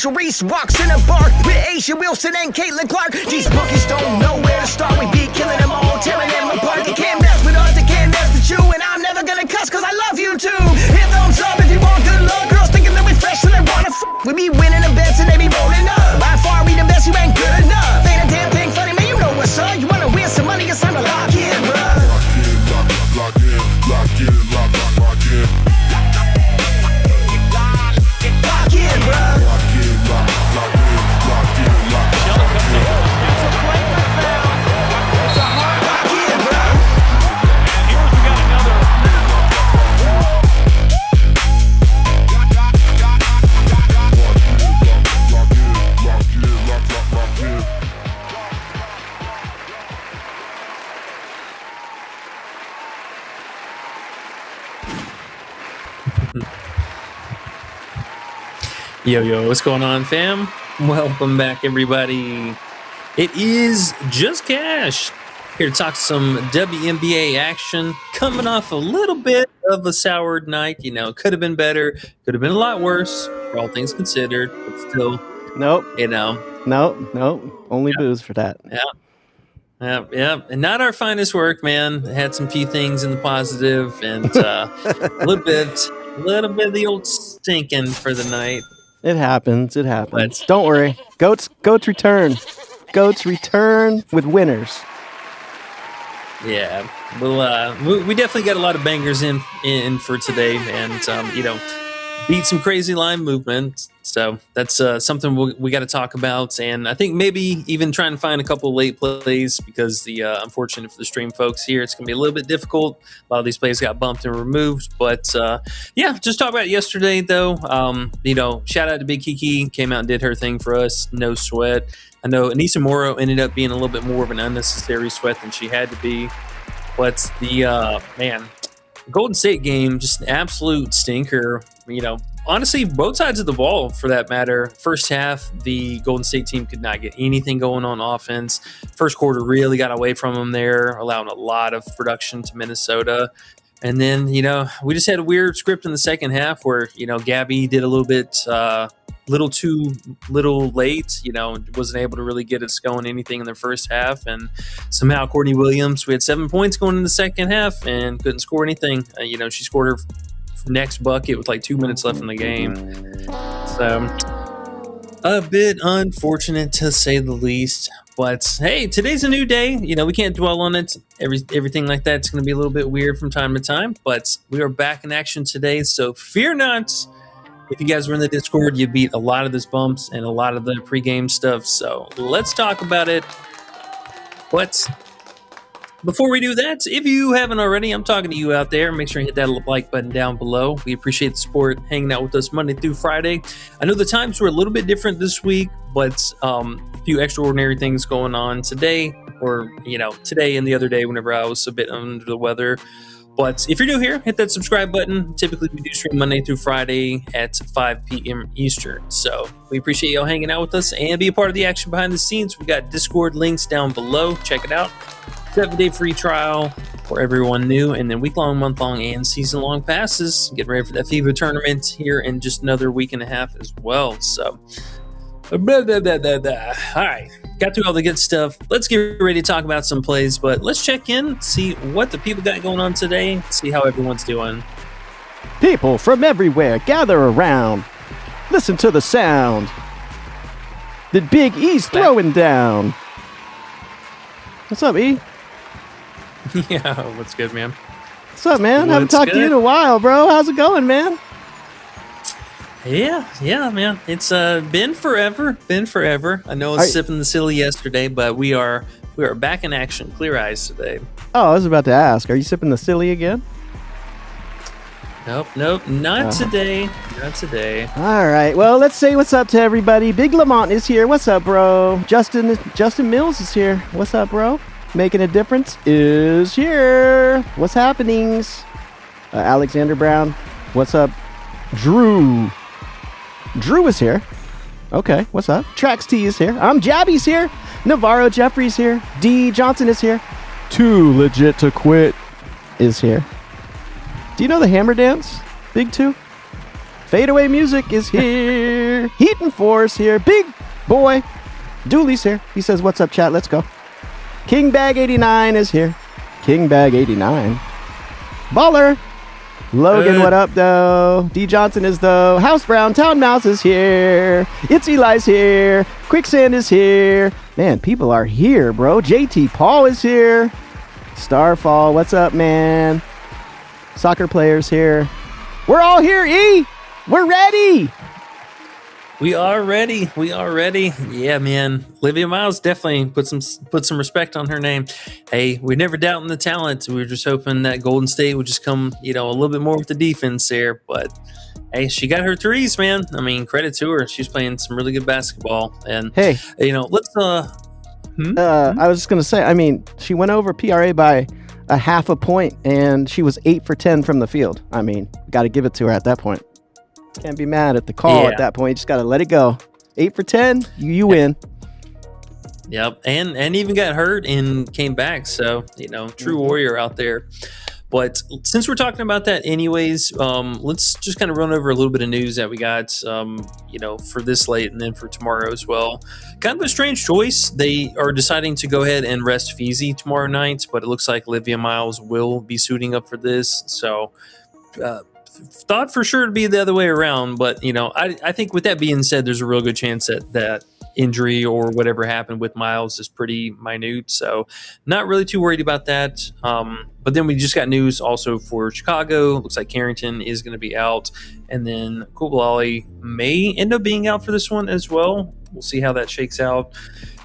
Angel Reese walks in a bar with Asia Wilson and Caitlin Clark. These bookies don't know where to start. We be killing them all, tearing them apart. They can't mess with us, they can't mess with you. And I'm never gonna cuss cause I love you too. Hit thumbs up if you want good luck. Girls thinking that we fresh so they wanna We be winning the bets and they be rolling up. By far we the best, you ain't good enough. Ain't a damn thing funny, man, you know what's up. You wanna win some money, it's time to lock in, bruh. Lock in, lock in, lock in, lock in. Lock in, bruh. Lock in, lock in, lock in, lock in. Shelton comes in. It's a flagrant foul. It's a hard Lock in, bruh. And here we got another. Lock in. Yo, what's going on, fam? Welcome back, everybody. It is Just Cash here to talk some WNBA action. Coming off a little bit of a soured night. You know, could have been better, could have been a lot worse, for all things considered, but still, Nope. you know. Nope. Only booze for that. Yeah. And not our finest work, man. Had some few things in the positive and a little bit of the old stinking for the night. It happens. But- Don't worry. Goats return. Goats return with winners. Yeah, well, we definitely got a lot of bangers in for today, and beat some crazy line movement. So that's something we got to talk about, and I think maybe even trying to find a couple of late plays because unfortunate for the stream folks here, it's gonna be a little bit difficult. A lot of these plays got bumped and removed, but just talk about it yesterday though. Shout out to Big Kiki, came out and did her thing for us, no sweat. I know Anissa Morrow ended up being a little bit more of an unnecessary sweat than she had to be, but the Golden State game, just an absolute stinker. Honestly, both sides of the ball for that matter. First half, the Golden State team could not get anything going on offense. First quarter really got away from them there, allowing a lot of production to Minnesota. And then, we just had a weird script in the second half where, Gabby did a little bit little late, wasn't able to really get us going anything in the first half. And somehow Courtney Williams, we had 7 points going in the second half and couldn't score anything. She scored her next bucket with like 2 minutes left in the game. So a bit unfortunate to say the least. But hey, today's a new day. We can't dwell on it. Everything like that's going to be a little bit weird from time to time. But we are back in action today, so fear not. If you guys were in the Discord, you beat a lot of this bumps and a lot of the pregame stuff. So let's talk about it. But before we do that, if you haven't already, I'm talking to you out there. Make sure you hit that like button down below. We appreciate the support, hanging out with us Monday through Friday. I know the times were a little bit different this week, but a few extraordinary things going on today, or today and the other day whenever I was a bit under the weather. But if you're new here, hit that subscribe button. Typically, we do stream Monday through Friday at 5 p.m. Eastern. So we appreciate y'all hanging out with us and be a part of the action behind the scenes. We got Discord links down below. Check it out. 7-day free trial for everyone new, and then week-long, month-long, and season-long passes. Getting ready for that FIBA tournament here in just another week and a half as well. So, all right. Got through all the good stuff. Let's get ready to talk about some plays, but let's check in, see what the people got going on today, see how everyone's doing. People from everywhere gather around. Listen to the sound. The Big E's throwing down. What's up, E? Yeah, what's good, man? What's up, man? Haven't talked to you in a while, bro. How's it going, man? Yeah, man. It's been forever. I know I was sipping the silly yesterday, but we are back in action. Clear eyes today. Oh, I was about to ask. Are you sipping the silly again? Nope, not today. Not today. All right. Well, let's say what's up to everybody. Big Lamont is here. What's up, bro? Justin Mills is here. What's up, bro? Making a difference is here. What's happenings? Alexander Brown. What's up? Drew is here. Okay, what's up? Trax T is here. I'm Jabby's here. Navarro Jeffrey's here. D Johnson is here. Too Legit to Quit is here. Do you know the hammer dance? Big Two? Fadeaway Music is here. here. Heat and Force here. Big boy. Dooley's here. He says, what's up, chat? Let's go. King Bag 89 is here. King Bag 89. Baller. Logan, what up, though? D. Johnson is, though. House Brown, Town Mouse is here. It's Eli's here. Quicksand is here. Man, people are here, bro. JT Paul is here. Starfall, what's up, man? Soccer players here. We're all here, E. We're ready. We are ready. Yeah, man. Olivia Miles definitely put some respect on her name. Hey, we're never doubting the talent. We were just hoping that Golden State would just come, a little bit more with the defense there. But hey, she got her threes, man. I mean, credit to her. She's playing some really good basketball. And hey, let's I was just gonna say, I mean, she went over PRA by a half a point, and she was 8 for 10 from the field. I mean, got to give it to her at that point. Can't be mad at the call at that point. You just got to let it go. 8 for 10, you win. Yep, and even got hurt and came back. So, true warrior out there. But since we're talking about that anyways, let's just kind of run over a little bit of news that we got, for this slate and then for tomorrow as well. Kind of a strange choice. They are deciding to go ahead and rest Feezy tomorrow night, but it looks like Olivia Miles will be suiting up for this. So, thought for sure it'd be the other way around. But, I think with that being said, there's a real good chance that injury or whatever happened with Miles is pretty minute, so not really too worried about that. But then we just got news also for Chicago. Looks like Carrington is going to be out, and then Kubalali may end up being out for this one as well. We'll see how that shakes out.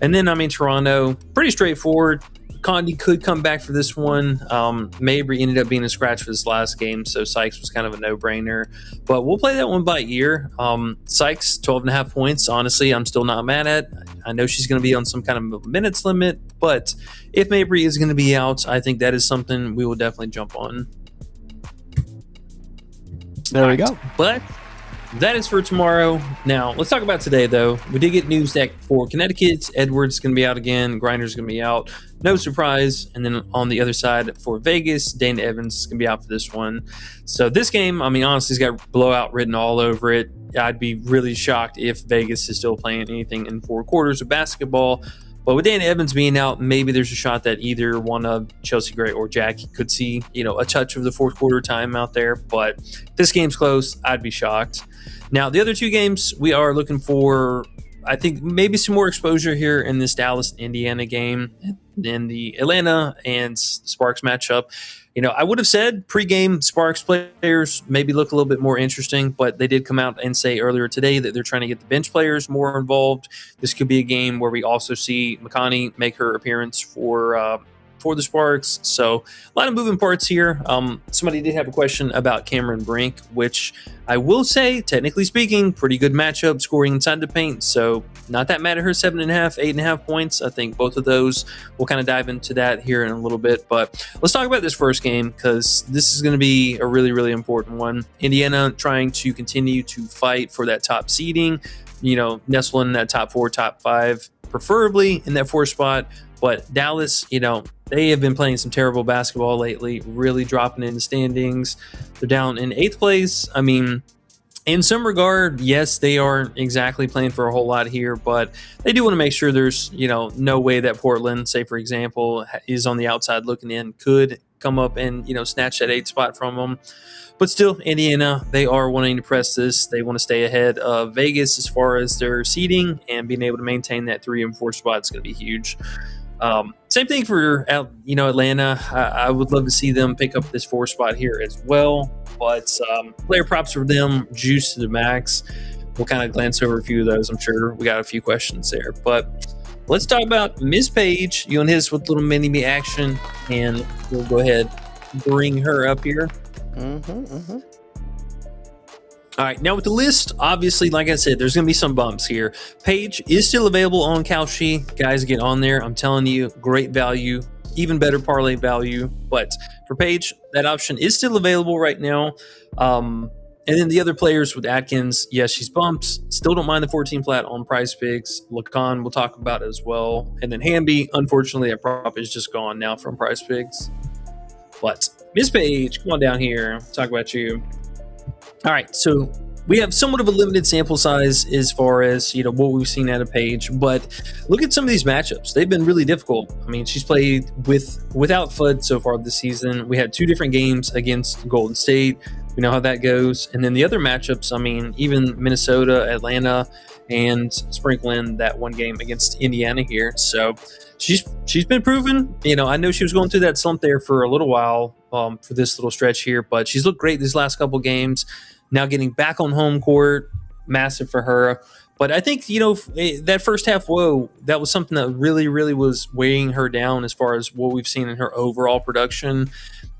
And then Toronto, pretty straightforward. Condi could come back for this one. Mabry ended up being a scratch for this last game, so Sykes was kind of a no-brainer. But we'll play that one by ear. Sykes, 12.5 points. Honestly, I'm still not mad at. I know she's going to be on some kind of minutes limit, but if Mabry is going to be out, I think that is something we will definitely jump on. There we go. But that is for tomorrow. Now, let's talk about today, though. We did get news that for Connecticut, Edwards is going to be out again. Grinder's going to be out. No surprise. And then on the other side for Vegas, Dana Evans is going to be out for this one. So this game, honestly, has got blowout written all over it. I'd be really shocked if Vegas is still playing anything in 4 quarters of basketball. But with Dana Evans being out, maybe there's a shot that either one of Chelsea Gray or Jackie could see, a touch of the 4th quarter time out there. But if this game's close, I'd be shocked. Now, the other 2 games, we are looking for, I think, maybe some more exposure here in this Dallas-Indiana game and the Atlanta and Sparks matchup. I would have said pregame Sparks players maybe look a little bit more interesting, but they did come out and say earlier today that they're trying to get the bench players more involved. This could be a game where we also see McConney make her appearance for the Sparks. So a lot of moving parts here. Somebody did have a question about Cameron Brink, which I will say, technically speaking, pretty good matchup scoring inside the paint. So not that mad at her 7.5, 8.5 points. I think both of those, we'll kind of dive into that here in a little bit. But let's talk about this first game because this is going to be a really, really important one. Indiana trying to continue to fight for that top seeding, nestle in that top 4, top 5, preferably in that 4 spot. But Dallas, they have been playing some terrible basketball lately, really dropping in the standings. They're down in 8th place. In some regard, yes, they aren't exactly playing for a whole lot here, but they do want to make sure there's, no way that Portland, say, for example, is on the outside looking in, could come up and, snatch that 8th spot from them. But still, Indiana, they are wanting to press this. They want to stay ahead of Vegas as far as their seeding, and being able to maintain that 3 and 4 spot is going to be huge. Same thing for Atlanta. I would love to see them pick up this 4 spot here as well. But player props for them, juice to the max. We'll kind of glance over a few of those. I'm sure we got a few questions there. But let's talk about Ms. Page. You want to hit us with a little mini-me action, and we'll go ahead and bring her up here. All right, now with the list, obviously, like I said, there's going to be some bumps here. Paige is still available on Kalshi. Guys, get on there. I'm telling you, great value, even better parlay value. But for Paige, that option is still available right now. And then the other players with Atkins, yes, she's bumps. Still don't mind the 14 flat on Prizepicks. Lacan, we'll talk about it as well. And then Hamby, unfortunately, that prop is just gone now from Prizepicks. But Ms. Page, come on down here. Talk about you. All right, so we have somewhat of a limited sample size as far as what we've seen out of Paige, but look at some of these matchups. They've been really difficult. I mean, she's played without FUD so far this season. We had 2 different games against Golden State. We know how that goes. And then the other matchups, I mean, even Minnesota, Atlanta, and sprinkling that one game against Indiana here. So she's been proven. I know she was going through that slump there for a little while for this little stretch here, but she's looked great these last couple games. Now getting back on home court, massive for her. But I think, that first half, that was something that really, really was weighing her down as far as what we've seen in her overall production.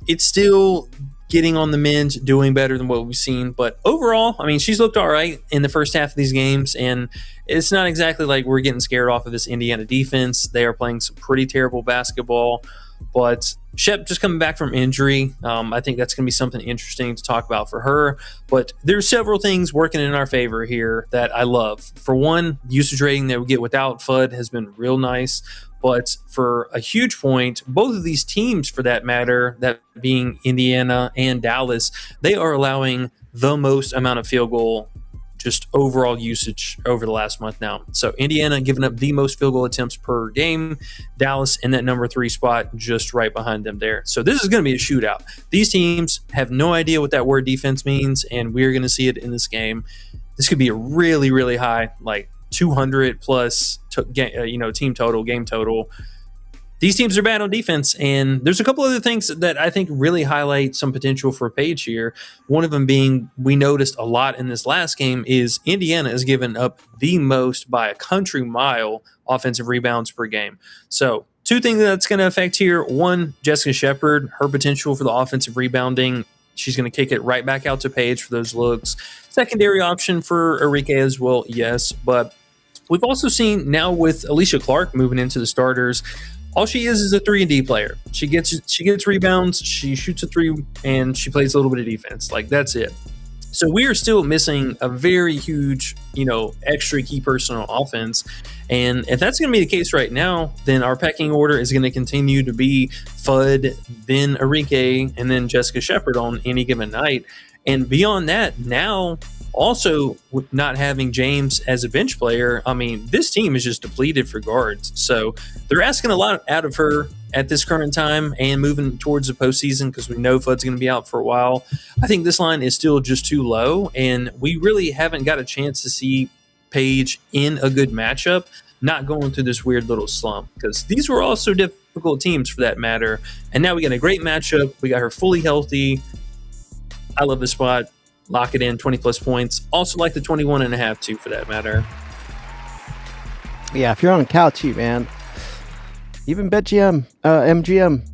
It's still getting on the mend, doing better than what we've seen. But overall, I mean, she's looked all right in the first half of these games. And it's not exactly like we're getting scared off of this Indiana defense. They are playing some pretty terrible basketball. But Shep just coming back from injury, I think that's going to be something interesting to talk about for her. But there's several things working in our favor here that I love. For one, usage rating that we get without FUD has been real nice. But for a huge point, both of these teams, for that matter, that being Indiana and Dallas, they are allowing the most amount of field goal just overall usage over the last month now. So Indiana giving up the most field goal attempts per game. Dallas in that number 3 spot, just right behind them there. So this is going to be a shootout. These teams have no idea what that word defense means, and we're going to see it in this game. This could be a really, really high, like 200 plus team total, game total. These teams are bad on defense, and there's a couple other things that I think really highlight some potential for Paige here. One of them being, we noticed a lot in this last game, is Indiana has given up the most by a country mile offensive rebounds per game. So 2 things that's going to affect here. One, Jessica Shepard, her potential for the offensive rebounding. She's going to kick it right back out to Paige for those looks. Secondary option for Arike as well, yes. But we've also seen now with Alicia Clark moving into the starters, all she is a 3-and-D player. She gets rebounds, she shoots a 3, and she plays a little bit of defense. Like, that's it. So we are still missing a very huge, extra key person on offense. And if that's going to be the case right now, then our pecking order is going to continue to be FUD, then Arike, and then Jessica Shepard on any given night. And beyond that, now also with not having James as a bench player, I mean, this team is just depleted for guards. So they're asking a lot out of her at this current time and moving towards the postseason because we know FUD's going to be out for a while. I think this line is still just too low, and we really haven't got a chance to see Paige in a good matchup, not going through this weird little slump, because these were also difficult teams for that matter. And now we got a great matchup. We got her fully healthy. I love this spot. Lock it in, 20 plus points. Also like the 21.5 too, for that matter. Yeah, if you're on Couchy, man, even BetGM, MGM,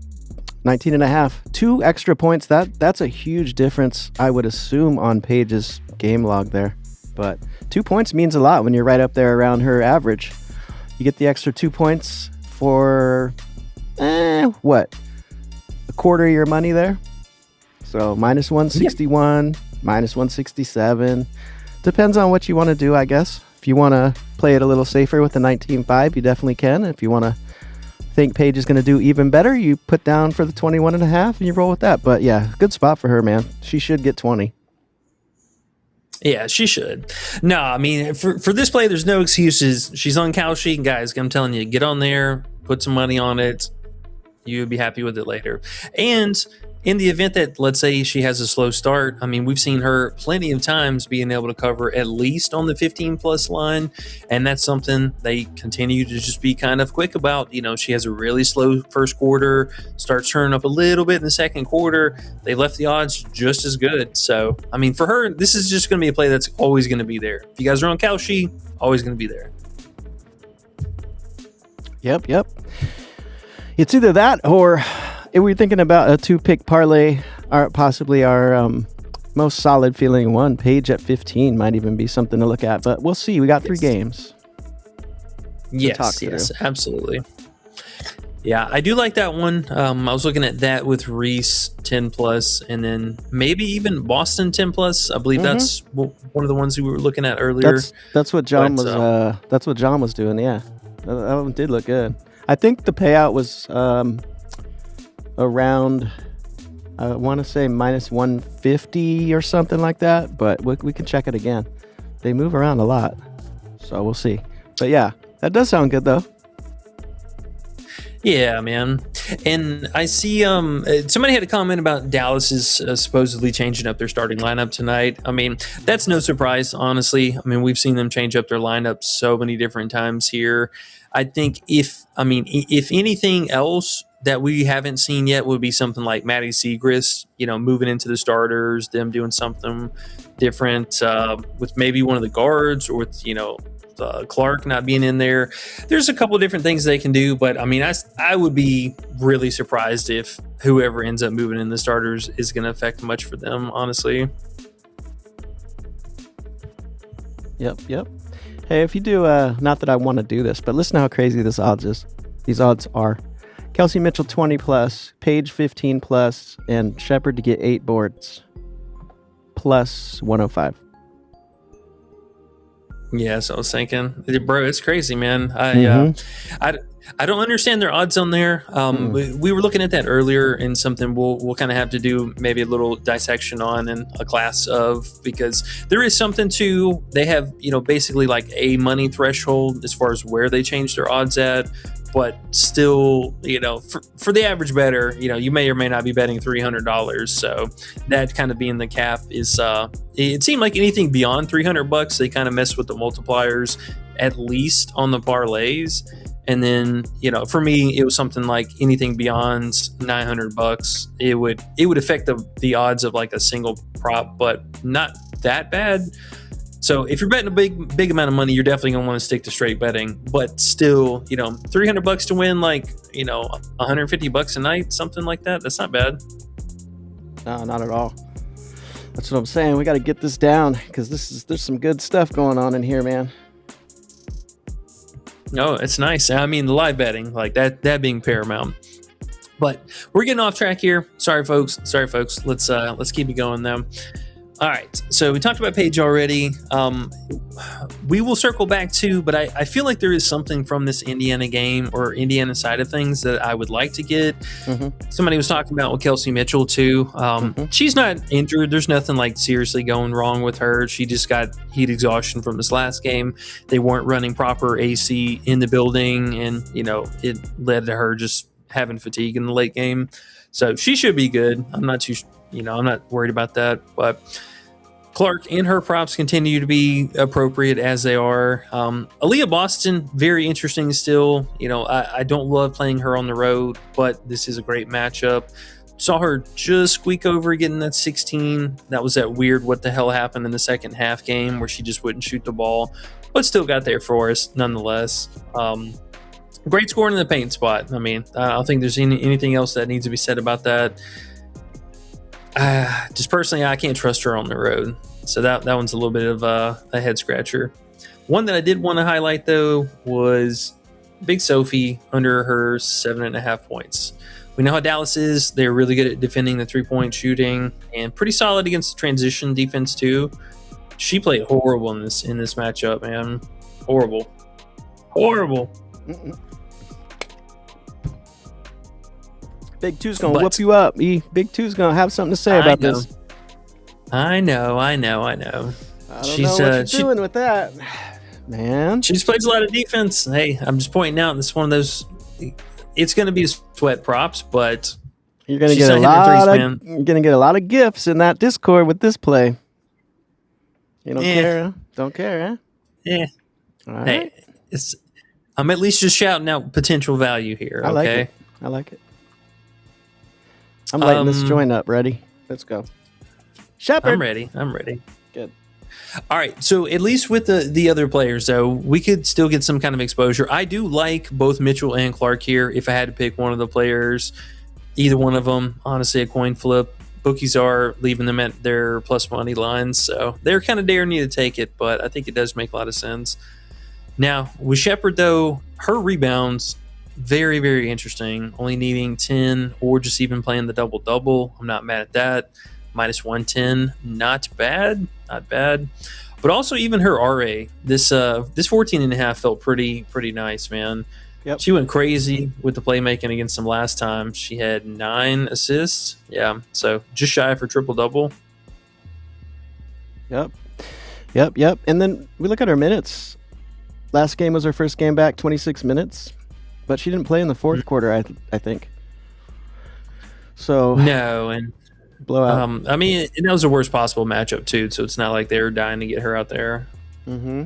19.5, 2 extra points. That's a huge difference, I would assume, on Paige's game log there. But 2 points means a lot when you're right up there around her average. You get the extra 2 points for what? A quarter of your money there. So minus 161. Minus 167. Depends on what you want to do, I guess. If you want to play it a little safer with the 19.5, you definitely can. If you want to think Paige is going to do even better, you put down for the 21.5 and you roll with that. But yeah, good spot for her, man. She should get 20. Yeah, she should. No, I mean, for this play, there's no excuses. She's on Couchy. Guys, I'm telling you, get on there, put some money on it. You'll be happy with it later. And in the event that, let's say, she has a slow start, I mean, we've seen her plenty of times being able to cover at least on the 15-plus line, and that's something they continue to just be kind of quick about. She has a really slow first quarter, starts turning up a little bit in the second quarter. They left the odds just as good. So, I mean, for her, this is just going to be a play that's always going to be there. If you guys are on Couchy, always going to be there. Yep. It's either that or... if we're thinking about a 2-pick parlay, or possibly our most solid feeling one, Paige at 15 might even be something to look at. But we'll see. We got 3 games. Yes, absolutely. Yeah, I do like that one. I was looking at that with Reese 10 plus, and then maybe even Boston 10 plus. I believe that's one of the ones we were looking at earlier. That's what John was. That's what John was doing. Yeah, that one did look good. I think the payout was. Around I want to say minus 150 or something like that, but we can check it again. They move around a lot, so we'll see. But yeah, that does sound good though. Yeah, man. And I see somebody had a comment about Dallas is supposedly changing up their starting lineup tonight. I mean, that's no surprise, honestly. I mean, we've seen them change up their lineup so many different times here. I think if anything else that we haven't seen yet would be something like Maddie Siegrist, moving into the starters, them doing something different with maybe one of the guards or with, Clark not being in there. There's a couple of different things they can do, but I mean, I would be really surprised if whoever ends up moving in the starters is going to affect much for them, honestly. Yep. Hey, if you do, not that I want to do this, but listen to how crazy this odds is. These odds are Kelsey Mitchell 20 plus, Paige 15 plus, and Shepherd to get 8 boards plus 105. Yeah, so I was thinking, bro, it's crazy, man. I don't understand their odds on there. We were looking at that earlier, and something we'll kind of have to do maybe a little dissection on in a class of, because there is something to, they have, basically like a money threshold as far as where they change their odds at. But still, for the average bettor, you may or may not be betting $300. So that kind of being the cap is, it seemed like anything beyond $300, they kind of mess with the multipliers, at least on the parlays. And then, for me, it was something like anything beyond $900. It would affect the odds of like a single prop, but not that bad. So if you're betting a big amount of money, you're definitely gonna want to stick to straight betting. But still, $300 to win like $150 a night, something like that. That's not bad. No, not at all. That's what I'm saying. We got to get this down because there's some good stuff going on in here, man. No, it's nice. I mean, the live betting, like that being paramount. But we're getting off track here. Sorry, folks. Let's keep it going though. All right, so we talked about Paige already. We will circle back to, but I feel like there is something from this Indiana game or Indiana side of things that I would like to get. Somebody was talking about with Kelsey Mitchell too. She's not injured. There's nothing like seriously going wrong with her. She just got heat exhaustion from this last game. They weren't running proper AC in the building, and it led to her just having fatigue in the late game. So she should be good. I'm not worried about that. But Clark and her props continue to be appropriate as they are. Aaliyah Boston, very interesting still. I don't love playing her on the road, but this is a great matchup. Saw her just squeak over getting that 16. That was that weird what the hell happened in the second half game where she just wouldn't shoot the ball, but still got there for us nonetheless. Great scoring in the paint spot. I mean, I don't think there's anything else that needs to be said about that. Just personally, I can't trust her on the road. So that one's a little bit of a head scratcher. One that I did want to highlight, though, was Big Sophie under her 7.5 points. We know how Dallas is. They're really good at defending the three-point shooting and pretty solid against the transition defense, too. She played horrible in this matchup, man. Horrible. Big Two's gonna whoop you up. Big Two's gonna have something to say about this. I know. I don't know what you're doing with that, man. She just plays a lot of defense. Hey, I'm just pointing out this is one of those. It's gonna be sweat props, but you're gonna get a lot of gifts in that Discord with this play. You don't care? Don't care, huh? Yeah. All right. Hey, I'm at least just shouting out potential value here. Okay. I like it. I'm lighting this joint up. Ready? Let's go. Shepherd. I'm ready. Good. All right. So at least with the other players, though, we could still get some kind of exposure. I do like both Mitchell and Clark here. If I had to pick one of the players, either one of them, honestly, a coin flip. Bookies are leaving them at their plus money lines, so they're kind of daring you to take it, but I think it does make a lot of sense. Now, with Shepherd, though, her rebounds, very, very interesting. Only needing 10 or just even playing the double-double. I'm not mad at that. Minus 110, not bad. But also even her RA, this 14.5 felt pretty nice, man. Yep. She went crazy with the playmaking against them last time. She had 9 assists. Yeah, so just shy of her triple-double. Yep. And then we look at her minutes. Last game was her first game back, 26 minutes. But she didn't play in the fourth quarter, I think. So No, and blowout. I mean, and that was the worst possible matchup too. So it's not like they were dying to get her out there. Mm-hmm.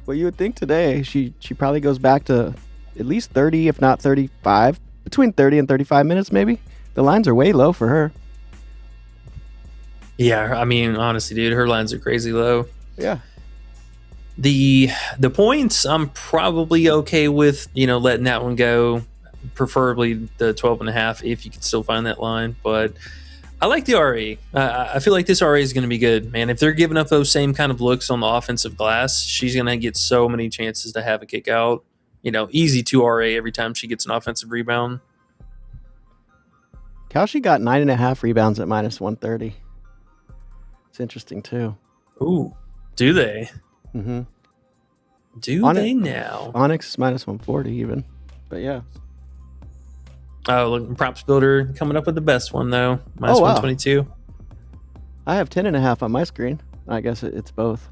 Well, you would think today she probably goes back to at least 30, if not 35, between 30 and 35 minutes maybe. The lines are way low for her. Yeah, I mean, honestly, dude, her lines are crazy low. Yeah. The points, I'm probably okay with, letting that one go. Preferably the 12.5 if you can still find that line. But I like the RA. I feel like this RA is going to be good, man. If they're giving up those same kind of looks on the offensive glass, she's going to get so many chances to have a kick out. Easy 2 RA every time she gets an offensive rebound. Kalshi got 9.5 rebounds at minus 130. It's interesting too. Ooh, do they? Mm-hmm. They now? Onyx is minus 140 even. But yeah. Oh, look, Props Builder coming up with the best one, though. Minus 122. I have 10.5 on my screen. I guess it's both.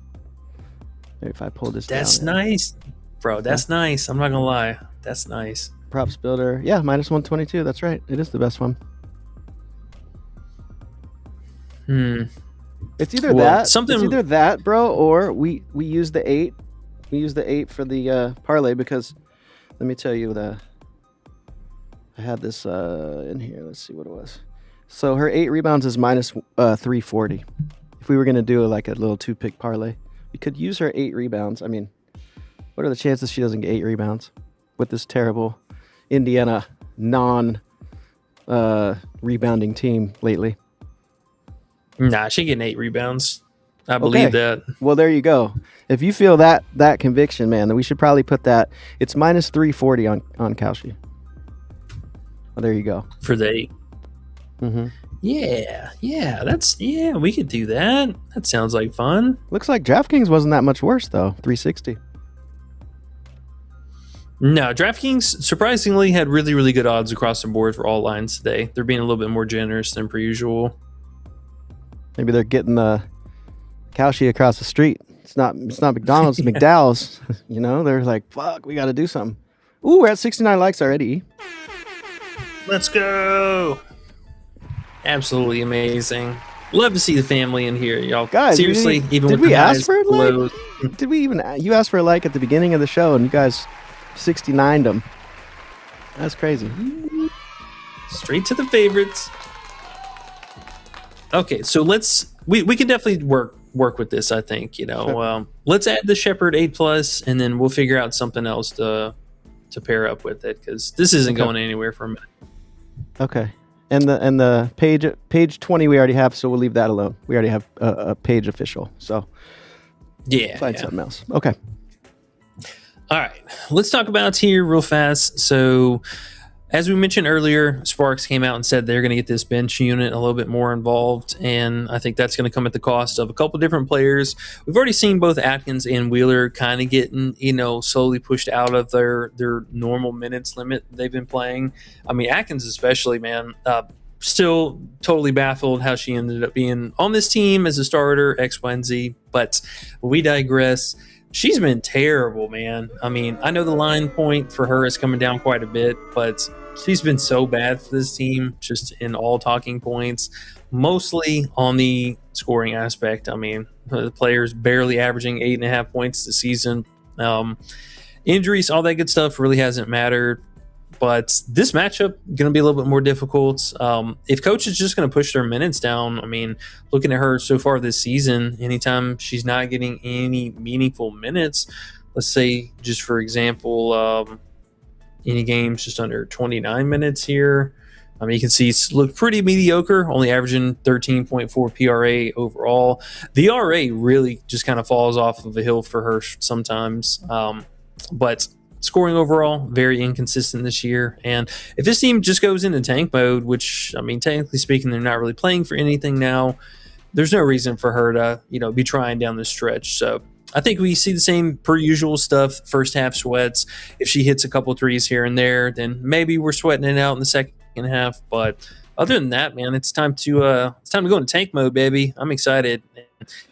Maybe if I pull this That's down. nice. Bro, that's nice. I'm not going to lie. That's nice. Props Builder. Yeah, minus 122. That's right. It is the best one. It's either it's either that, bro, or we use the 8. We use the 8 for the parlay because let me tell you I had this in here. Let's see what it was. So her 8 rebounds is minus 340. If we were going to do like a little 2-pick parlay, we could use her 8 rebounds. I mean, what are the chances she doesn't get 8 rebounds with this terrible Indiana rebounding team lately? Nah, she getting 8 rebounds. I believe that. Well, there you go. If you feel that conviction, man, then we should probably put that. It's minus 340 on Kalshi. Well, there you go. For the 8. Mm-hmm. Yeah, we could do that. That sounds like fun. Looks like DraftKings wasn't that much worse, though. 360. No, DraftKings surprisingly had really, really good odds across the board for all lines today. They're being a little bit more generous than per usual. Maybe they're getting the Kalshi across the street. It's not McDonald's, it's McDowell's. They're like, fuck, we got to do something. Ooh, we're at 69 likes already. Let's go. Absolutely amazing. Love to see the family in here, y'all. Guys, seriously, did we ask for a like? Did we even? You asked for a like at the beginning of the show, and you guys 69'd them. That's crazy. Straight to the favorites. Okay, so we can definitely work with this. I think let's add the Shepherd 8+, and then we'll figure out something else to pair up with it because this isn't going anywhere for a minute. Okay. And the page 20 we already have, so we'll leave that alone. We already have a page official, so find something else. Okay. All right, let's talk about here real fast. So, as we mentioned earlier, Sparks came out and said they're going to get this bench unit a little bit more involved, and I think that's going to come at the cost of a couple different players. We've already seen both Atkins and Wheeler kind of getting, slowly pushed out of their normal minutes limit they've been playing. I mean, Atkins especially, man, still totally baffled how she ended up being on this team as a starter, X, Y, and Z, but we digress. She's been terrible, man. I mean, I know the line point for her is coming down quite a bit, but she's been so bad for this team, just in all talking points, mostly on the scoring aspect. I mean, the players barely averaging 8.5 points this season. Injuries, all that good stuff really hasn't mattered. But this matchup going to be a little bit more difficult. If coach is just going to push their minutes down, I mean, looking at her so far this season, anytime she's not getting any meaningful minutes, let's say just for example, any games just under 29 minutes here. I mean, you can see it's looked pretty mediocre, only averaging 13.4 PRA overall. The RA really just kind of falls off of a hill for her sometimes. But scoring overall, very inconsistent this year. And if this team just goes into tank mode, which, I mean, technically speaking, they're not really playing for anything now, there's no reason for her to, be trying down the stretch. So I think we see the same per usual stuff. First half sweats. If she hits a couple threes here and there, then maybe we're sweating it out in the second half. But other than that, man, it's time to go into tank mode, baby. I'm excited.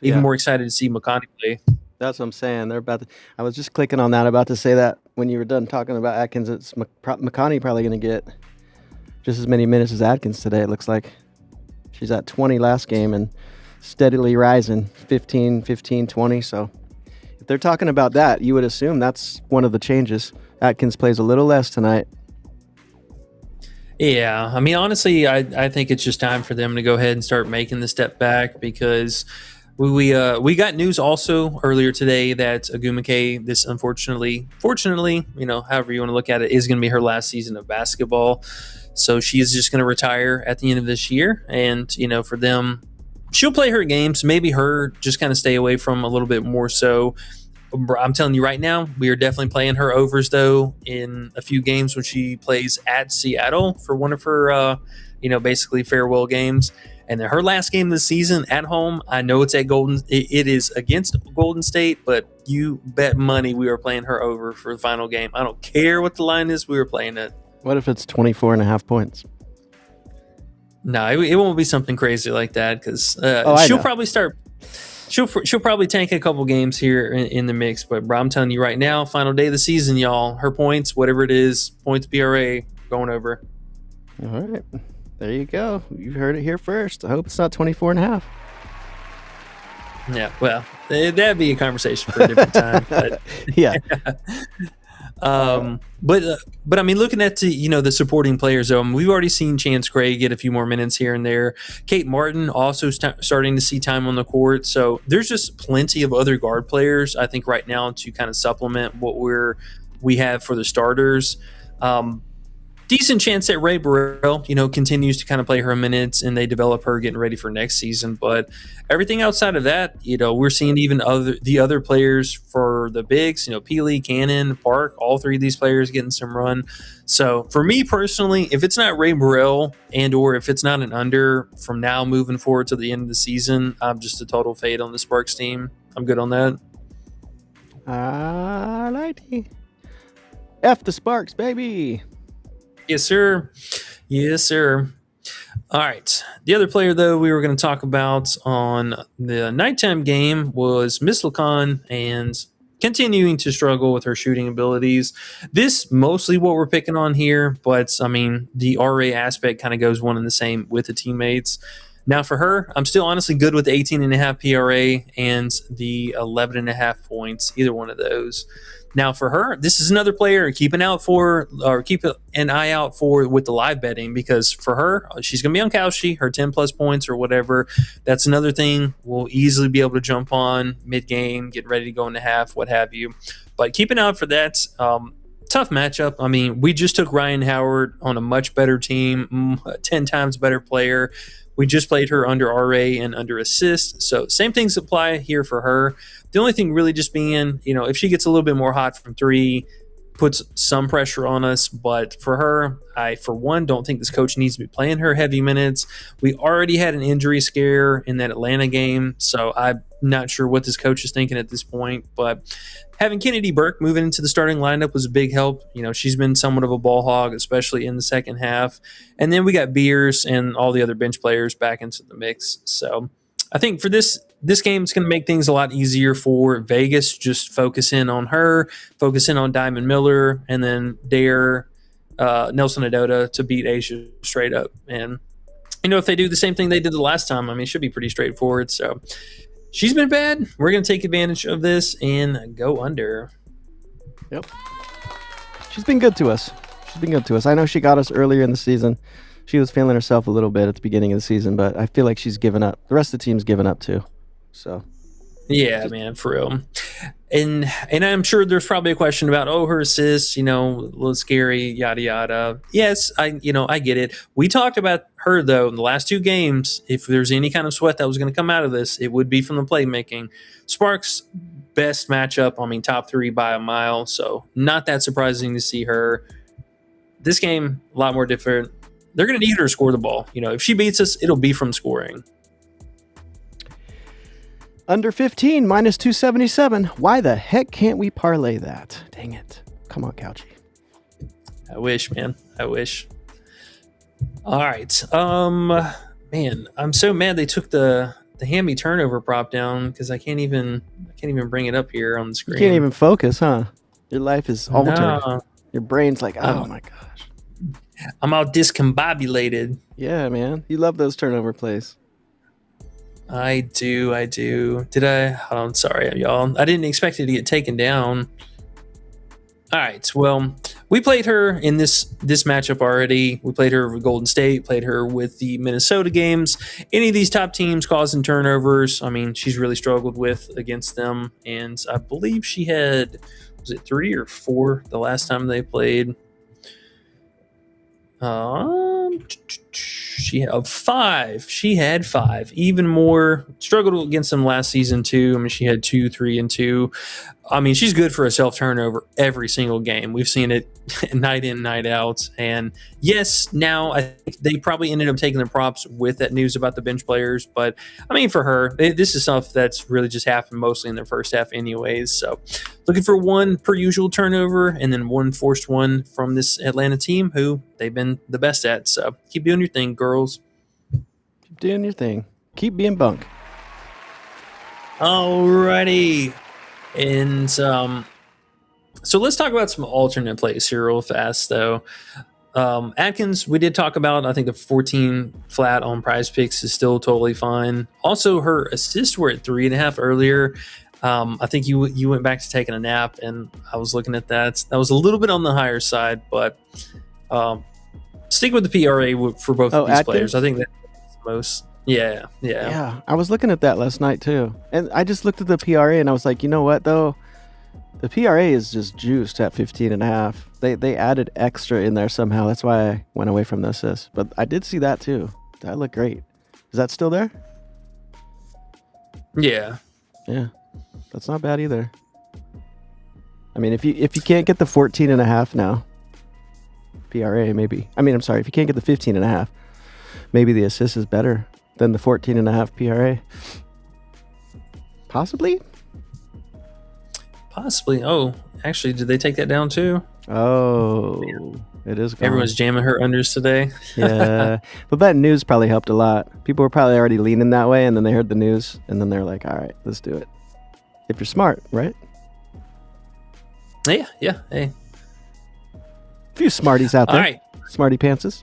Even more excited to see Makani play. That's what I'm saying. They're about to, I was just clicking on that, about to say that when you were done talking about Atkins. It's McConney probably going to get just as many minutes as Atkins today, it looks like. She's at 20 last game and steadily rising, 15, 20. So if they're talking about that, you would assume that's one of the changes. Atkins plays a little less tonight. Yeah, I mean, honestly, I think it's just time for them to go ahead and start making the step back, because we got news also earlier today that Agumake, this fortunately, however you want to look at it, is going to be her last season of basketball. So she is just going to retire at the end of this year. And, for them, she'll play her games, maybe her just kind of stay away from a little bit more so. I'm telling you right now, we are definitely playing her overs, though, in a few games when she plays at Seattle for one of her, basically farewell games. And then her last game this season at home, I know it's at it is against Golden State, but you bet money we are playing her over for the final game. I don't care what the line is, we were playing it. What if it's 24.5 points? No, it won't be something crazy like that, because she'll probably start. She'll probably tank a couple games here in the mix, but bro, I'm telling you right now, final day of the season, y'all, her points, whatever it is, points BRA, going over. All right. There you go. You heard it here first. I hope it's not 24.5. Yeah, well, that'd be a conversation for a different time. But, yeah. But I mean, looking at the supporting players, though, we've already seen Chance Gray get a few more minutes here and there. Kate Martin also starting to see time on the court. So there's just plenty of other guard players, I think, right now to kind of supplement what we have for the starters. Decent chance that Ray Burrell, continues to kind of play her minutes and they develop her getting ready for next season. But everything outside of that, we're seeing even the other players for the bigs, Peely, Cannon, Park, all three of these players getting some run. So for me personally, if it's not Ray Burrell or if it's not an under from now moving forward to the end of the season, I'm just a total fade on the Sparks team. I'm good on that. All righty. F the Sparks, baby. Yes, sir. Yes, sir. All right. The other player, though, we were going to talk about on the nighttime game was Miss Lacan, and continuing to struggle with her shooting abilities. This mostly what we're picking on here, but I mean, the RA aspect kind of goes one and the same with the teammates. Now for her, I'm still honestly good with the 18.5 PRA and the 11.5 points, either one of those. Now for her, this is another player keep an eye out for with the live betting, because for her, she's going to be on Cauchy, her 10 plus points or whatever. That's another thing we'll easily be able to jump on mid-game, get ready to go into half, what have you. But keep an eye out for that. Tough matchup. I mean, we just took Ryan Howard on a much better team, 10 times better player. We just played her under RA and under assist. So same things apply here for her. The only thing really just being, if she gets a little bit more hot from three, puts some pressure on us. But for her, I, for one, don't think this coach needs to be playing her heavy minutes. We already had an injury scare in that Atlanta game, so I'm not sure what this coach is thinking at this point. But having Kennedy Burke moving into the starting lineup was a big help. She's been somewhat of a ball hog, especially in the second half. And then we got Beers and all the other bench players back into the mix. So I think for this game, it's going to make things a lot easier for Vegas. Just focus in on her, focus in on Diamond Miller, and then dare Nelson Adota to beat Asia straight up. And, if they do the same thing they did the last time, I mean, it should be pretty straightforward. So she's been bad. We're going to take advantage of this and go under. Yep. She's been good to us. I know she got us earlier in the season. She was feeling herself a little bit at the beginning of the season, but I feel like she's given up. The rest of the team's given up too. So, yeah, man, for real. And I'm sure there's probably a question about, her assists, a little scary, yada yada. Yes, I get it. We talked about her though in the last two games. If there's any kind of sweat that was going to come out of this, it would be from the playmaking. Sparks best matchup. I mean, top three by a mile. So not that surprising to see her. This game a lot more different. They're going to need her to score the ball. If she beats us, it'll be from scoring. Under 15, minus 277. Why the heck can't we parlay that? Dang it. Come on, Couchy. I wish, man. I wish. All right. Man, I'm so mad they took the Hammy turnover prop down because I can't even bring it up here on the You screen. can't even focus, huh? Your life is altered. No. Your brain's like, oh my gosh. I'm all discombobulated. Yeah, man. You love those turnover plays. I do. Did I? Oh, I'm sorry, y'all. I didn't expect it to get taken down. All right. Well, we played her in this matchup already. We played her with Golden State, played her with the Minnesota games. Any of these top teams causing turnovers, I mean, she's really struggled with against them. And I believe she had, was it 3 or 4 the last time they played? She had 5. She had 5. Even more. Struggled against them last season too. I mean, she had 2, 3, and 2. I mean, she's good for a self turnover every single game. We've seen it night in, night out. And yes, now I think they probably ended up taking the props with that news about the bench players. But I mean, for her, this is stuff that's really just happened mostly in the first half, anyways. So looking for 1 per usual turnover and then 1 forced one from this Atlanta team who they've been the best at. So keep doing your thing, girls. Keep doing your thing. Keep being bunk. Alrighty. And so let's talk about some alternate plays here real fast, though. Atkins, we did talk about. I think the 14 flat on Prizepicks is still totally fine. Also, her assists were at 3.5 earlier. I think you went back to taking a nap, and I was looking at that. That was a little bit on the higher side, but stick with the PRA for both of these Atkins? players. I think that's the most. Yeah. I was looking at that last night too. And I just looked at the PRA and I was like, you know what though? The PRA is just juiced at 15.5. They added extra in there somehow. That's why I went away from the assist. But I did see that too. That looked great. Is that still there? Yeah. Yeah. That's not bad either. I mean, if you can't get the 14.5 now, PRA maybe. I mean, I'm sorry, if you can't get the 15.5, maybe the assist is better than the 14.5 PRA. Possibly. Oh, actually, did they take that down too? Oh, it is gone. Everyone's jamming her unders today. Yeah, but that news probably helped a lot. People were probably already leaning that way, and then they heard the news, and then they're like, all right, let's do it. If you're smart, right? Yeah. Hey. A few smarties out there. All right. Smarty pantses.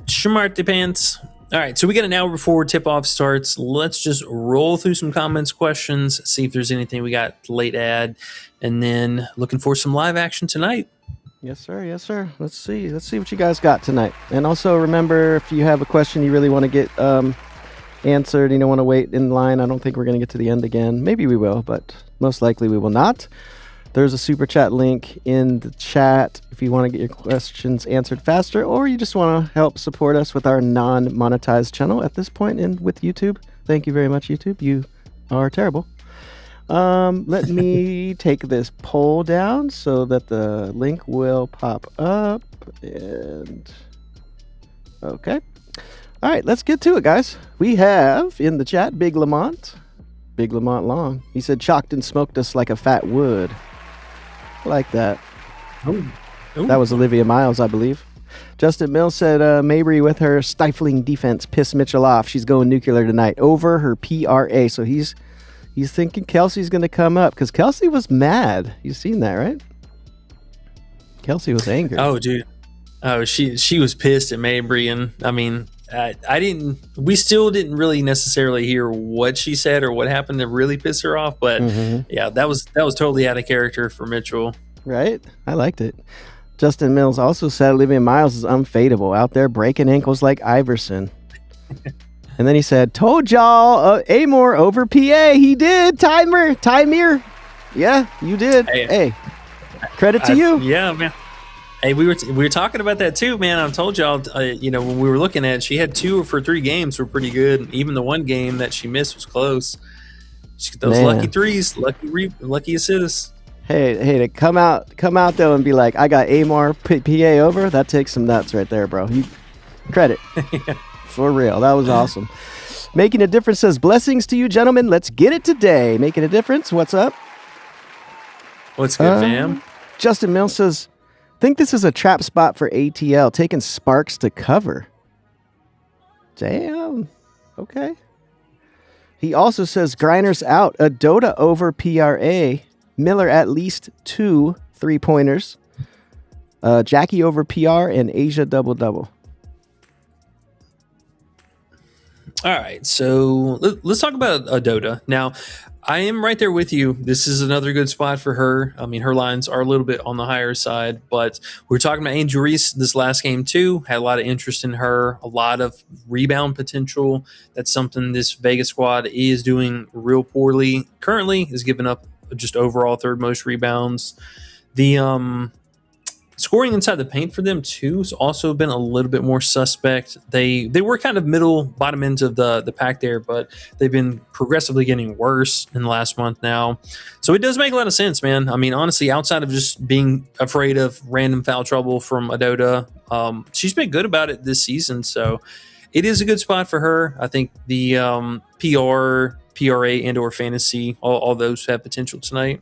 Smarty pants. All right, so we got an hour before tip-off starts. Let's just roll through some comments, questions, see if there's anything we got late add, and then looking for some live action tonight. Yes, sir. Let's see what you guys got tonight. And also remember, if you have a question you really want to get answered, you don't want to wait in line, I don't think we're going to get to the end again. Maybe we will, but most likely we will not. There's a super chat link in the chat if you want to get your questions answered faster, or you just want to help support us with our non-monetized channel at this point and with YouTube. Thank you very much, YouTube. You are terrible. Let me take this poll down so that the link will pop up. And okay. All right, let's get to it, guys. We have in the chat Big Lamont Long. He said, "Chalked and smoked us like a fat wood." I like that. Ooh. That was Olivia Miles, I believe. Justin Mills said, Mabry with her stifling defense pissed Mitchell off. She's going nuclear tonight over her PRA. So he's thinking Kelsey's going to come up because Kelsey was mad. You've seen that, right? Kelsey was angry. Oh, dude. Oh, she was pissed at Mabry, and I mean, we still didn't really necessarily hear what she said or what happened to really piss her off, but yeah, that was totally out of character for Mitchell. Right? I liked it. Justin Mills also said Olivia Miles is unfadable out there breaking ankles like Iverson. And then he said, told y'all Amor over PA. He did. Timer. Yeah, you did. Hey, credit to you. Yeah, man. Hey, we were talking about that too, man. I told y'all, when we were looking at it, she had 2 of her 3 games were pretty good. Even the one game that she missed was close. She got those lucky threes, lucky assists. Hey, to come out though and be like, I got Amor PA over. That takes some nuts right there, bro. Credit. Yeah. For real. That was awesome. Making a Difference says, blessings to you, gentlemen. Let's get it today. Making a Difference. What's up? What's good, fam? Justin Mills says, think this is a trap spot for ATL, taking Sparks to cover. Damn. Okay. He also says, Grinders out. Adota over PRA. Miller at least 2 3-pointers. Jackie over PR and Asia double-double. All right, so let's talk about Adota. Now, I am right there with you. This is another good spot for her. I mean, her lines are a little bit on the higher side, but we were talking about Angel Reese this last game too. Had a lot of interest in her, a lot of rebound potential. That's something this Vegas squad is doing real poorly. Currently is giving up just overall third most rebounds. The scoring inside the paint for them too has also been a little bit more suspect. They were kind of bottom ends of the pack there, but they've been progressively getting worse in the last month now. So it does make a lot of sense, man. I mean, honestly, outside of just being afraid of random foul trouble from Adota, she's been good about it this season. So it is a good spot for her. I think the PR, PRA, and or fantasy, all those have potential tonight.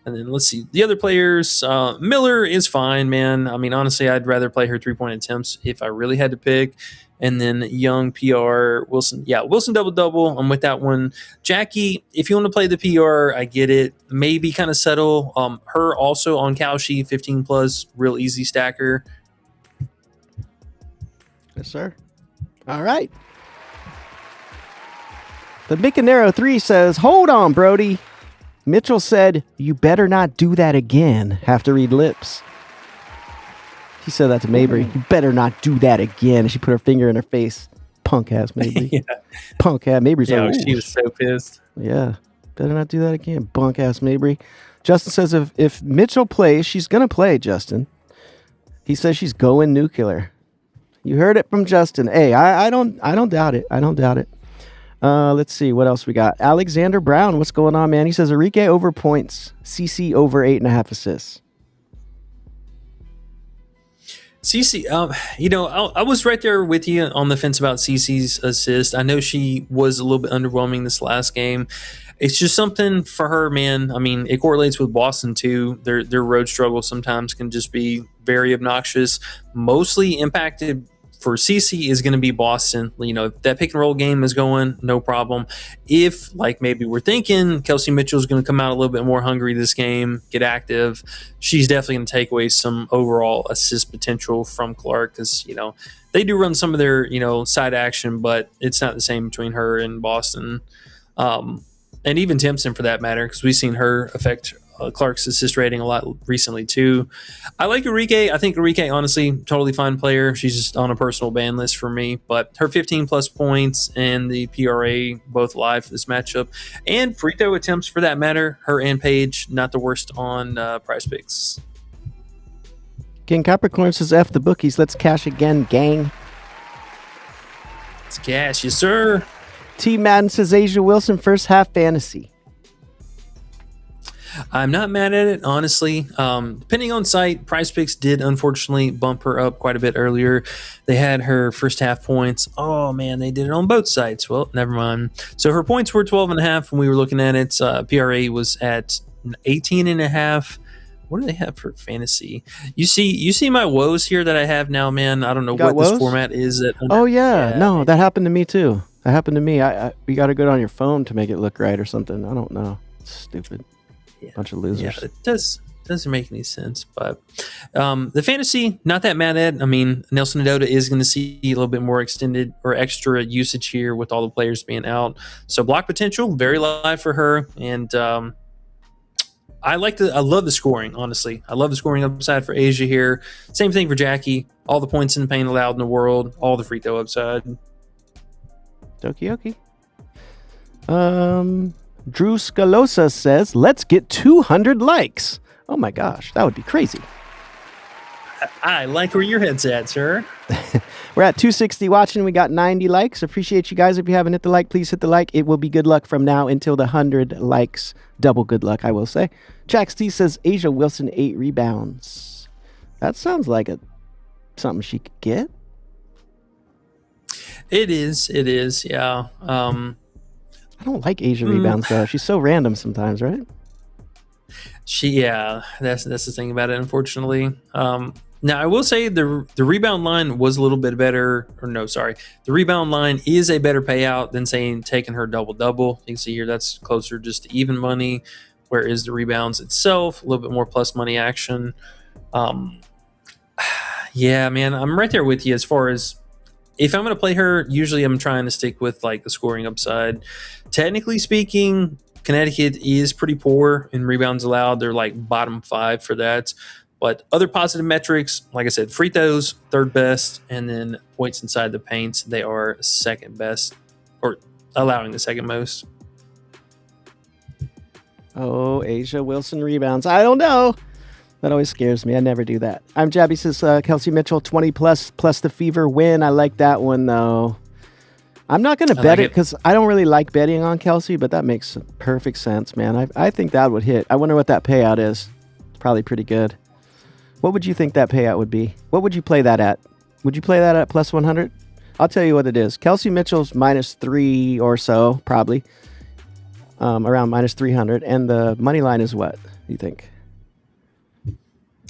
And then let's see the other players. Miller is fine, man. I mean, honestly, I'd rather play her 3-point attempts if I really had to pick. And then Young, PR, Wilson. Yeah, Wilson double-double. I'm with that one. Jackie, if you want to play the PR, I get it. Maybe kind of settle. Her also on Cowshe, 15+, real easy stacker. Yes, sir. All right. The Bicanero 3 says, hold on, Brody. Mitchell said, you better not do that again. Have to read lips. He said that to Mabry. You better not do that again. She put her finger in her face. Punk ass Mabry. Yeah. Punk ass Mabry's like, she was so pissed. Yeah. Better not do that again. Punk ass Mabry. Justin says if Mitchell plays, she's going to play, Justin. He says she's going nuclear. You heard it from Justin. Hey, I don't doubt it. I don't doubt it. Let's see what else we got. Alexander Brown, what's going on, man? He says Enrique over points, CC over 8.5 assists. CC, I was right there with you on the fence about CC's assist. I know she was a little bit underwhelming this last game. It's just something for her, man. I mean, it correlates with Boston too. Their road struggle sometimes can just be very obnoxious. Mostly impacted for CC is going to be Boston. You know, if that pick and roll game is going, no problem. If, like maybe we're thinking, Kelsey Mitchell is going to come out a little bit more hungry this game, get active, she's definitely going to take away some overall assist potential from Clark because, you know, they do run some of their, you know, side action, but it's not the same between her and Boston. And even Timpson for that matter, because we've seen her affect Clark's assist rating a lot recently too. I like Enrique. I think Enrique, honestly, totally fine player. She's just on a personal ban list for me, but her 15+ points and the PRA both live for this matchup, and free throw attempts for that matter. Her and Paige, not the worst on Prizepicks. King Capricorn says F the bookies. Let's cash again, gang. It's cash, yes sir. T Madden says Asia Wilson first half fantasy. I'm not mad at it, honestly. Depending on site, Prizepicks did unfortunately bump her up quite a bit earlier. They had her first half points. Oh, man, they did it on both sites. Well, never mind. So her points were 12.5 when we were looking at it. PRA was at 18.5. What do they have for fantasy? You see my woes here that I have now, man. I don't know what this format is. Oh, yeah. No, that happened to me, too. That happened to me. You got to go on your phone to make it look right or something. I don't know. It's stupid. Yeah. Bunch of losers. Yeah, it doesn't make any sense. But the fantasy, not that mad at. I mean, Nelson Adota is going to see a little bit more extended or extra usage here with all the players being out. So block potential, very live for her. And I love the scoring, honestly. I love the scoring upside for Asia here. Same thing for Jackie. All the points in the paint allowed in the world. All the free throw upside. Okie dokie. Drew Scalosa says, let's get 200 likes. Oh my gosh, that would be crazy. I like where your head's at, sir. We're at 260 watching. We got 90 likes. Appreciate you guys. If you haven't hit the like, please hit the like. It will be good luck from now until the 100 likes. Double good luck, I will say. Jax T says, Asia Wilson, 8 rebounds. That sounds like something she could get. It is. Yeah. I don't like Asia rebounds though. She's so random sometimes, right? That's the thing about it, unfortunately. Now I will say the rebound line was a little bit better, or no, sorry, the rebound line is a better payout than saying taking her double. You can see here that's closer just to even money, whereas the rebounds itself a little bit more plus money action. Yeah, man, I'm right there with you as far as if I'm going to play her. Usually, I'm trying to stick with like the scoring upside. Technically speaking, Connecticut is pretty poor in rebounds allowed. They're like bottom 5 for that. But other positive metrics, like I said, free throws, third best, and then points inside the paint, they are second best, or allowing the second most. Oh, Asia Wilson rebounds. I don't know. That always scares me. I never do that. I'm Jabby, says Kelsey Mitchell, 20 plus the Fever win. I like that one, though. I'm not going to bet it because I don't really like betting on Kelsey, but that makes perfect sense, man. I think that would hit. I wonder what that payout is. It's probably pretty good. What would you think that payout would be? What would you play that at? Would you play that at plus 100? I'll tell you what it is. Kelsey Mitchell's -3 or so, probably. Around -300. And the money line is what, you think?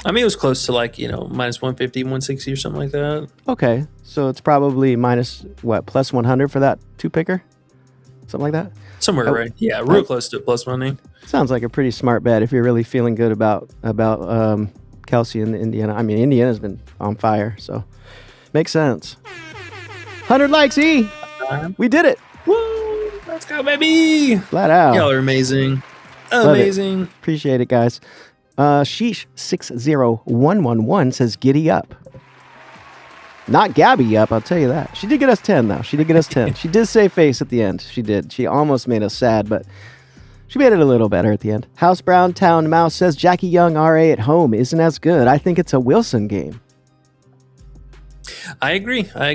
I mean, it was close to like, -150, 160 or something like that. Okay. So it's probably plus 100 for that 2-picker? Something like that? Somewhere, right? Yeah, real close to plus money. Sounds like a pretty smart bet if you're really feeling good about Kelsey in Indiana. I mean, Indiana's been on fire, so makes sense. 100 likes, E! We did it! Woo! Let's go, baby! Flat out. Y'all are amazing. Love Amazing. it. Appreciate it, guys. Sheesh60111 says giddy up. Not Gabby up, I'll tell you that. She did get us 10, though. She did save face at the end. She did. She almost made us sad, but she made it a little better at the end. House Brown Town Mouse says Jackie Young RA at home isn't as good. I think it's a Wilson game. I agree. I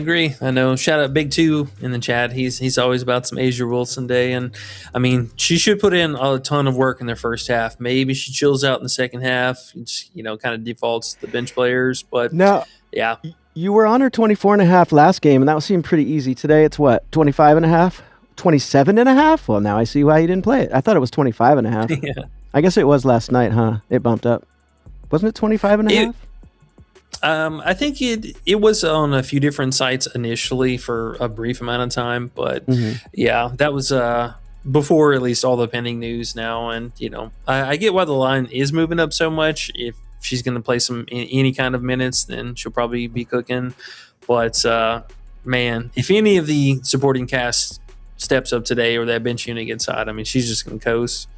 know. Shout out Big Two in the chat. He's always about some Asia Wilson day, and I mean, she should put in a ton of work in the first half. Maybe she chills out in the second half. It's, kind of defaults to the bench players, but no. Yeah. You were on her 24.5 last game, and that seemed pretty easy. Today, it's what, 25.5? 27.5? Well, now I see why you didn't play it. I thought it was 25.5. Yeah. I guess it was last night, huh? It bumped up. Wasn't it 25.5? I think it was on a few different sites initially for a brief amount of time, but yeah, that was before at least all the pending news now. And I get why the line is moving up so much. If she's going to play any kind of minutes, then she'll probably be cooking. But man, if any of the supporting cast steps up today or that bench unit gets hot, I mean, she's just going to coast.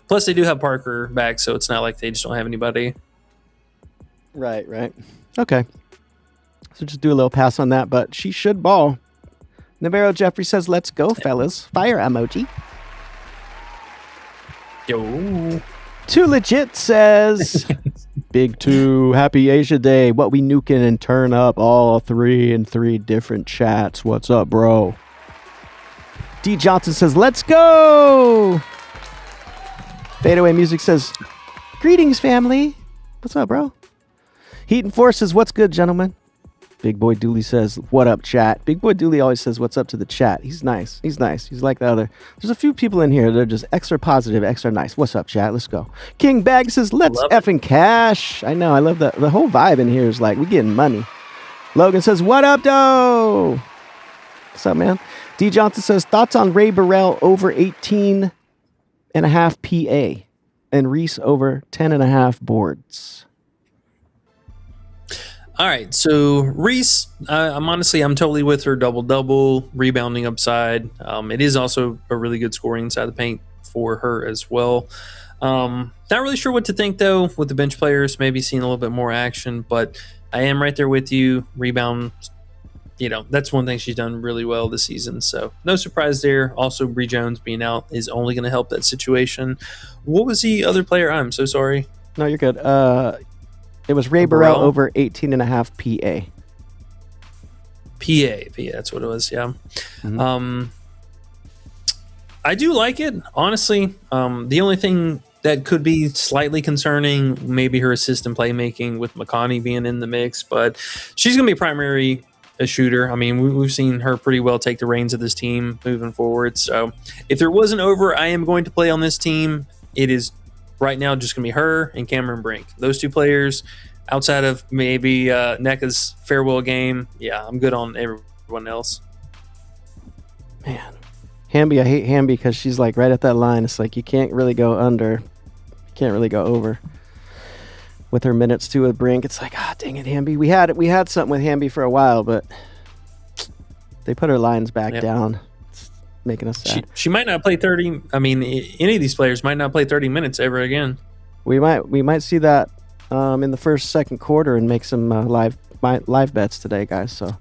Plus, they do have Parker back, so it's not like they just don't have anybody. Right. Okay. So just do a little pass on that, but she should ball. Navarro Jeffrey says, let's go, fellas. Fire emoji. Yo. Too Legit says, Big Two, happy Asia Day. What we nuking and turn up all 3 in 3 different chats. What's up, bro? D Johnson says, let's go. Fadeaway Music says, greetings, family. What's up, bro? Heat and Force says, what's good, gentlemen? Big Boy Dooley says, what up, chat? Big Boy Dooley always says, what's up to the chat. He's nice. He's like the other. There's a few people in here that are just extra positive, extra nice. What's up, chat? Let's go. King Bag says, let's effing cash. I know. I love that. The whole vibe in here is like, we getting money. Logan says, what up, doe? What's up, man? D Johnson says, thoughts on Ray Burrell over 18.5 PA and Reese over 10.5 boards. All right, so Reese, I'm totally with her double rebounding upside. It is also a really good scoring inside the paint for her as well. Not really sure what to think though with the bench players, maybe seeing a little bit more action, but I am right there with you. Rebound, that's one thing she's done really well this season, so no surprise there. Also, Bree Jones being out is only going to help that situation. What was the other player? I'm so sorry. No, you're good. It was Ray Burrell over 18.5 PA. PA, that's what it was, yeah. Mm-hmm. I do like it, honestly. The only thing that could be slightly concerning, maybe her assistant playmaking with McConney being in the mix, but she's going to be primary a shooter. I mean, we've seen her pretty well take the reins of this team moving forward. So if there was an over I am going to play on this team, it is right now just going to be her and Cameron Brink. Those two players, outside of maybe NECA's farewell game, yeah, I'm good on everyone else. Man, Hamby, I hate Hamby because she's like right at that line. It's like you can't really go under, you can't really go over. With her minutes too with Brink, it's like, dang it, Hamby. We had something with Hamby for a while, but they put her lines back down. It's making us sad. She might not play 30. I mean, any of these players might not play 30 minutes ever again. We might see that in the second quarter and make some live bets today, guys. So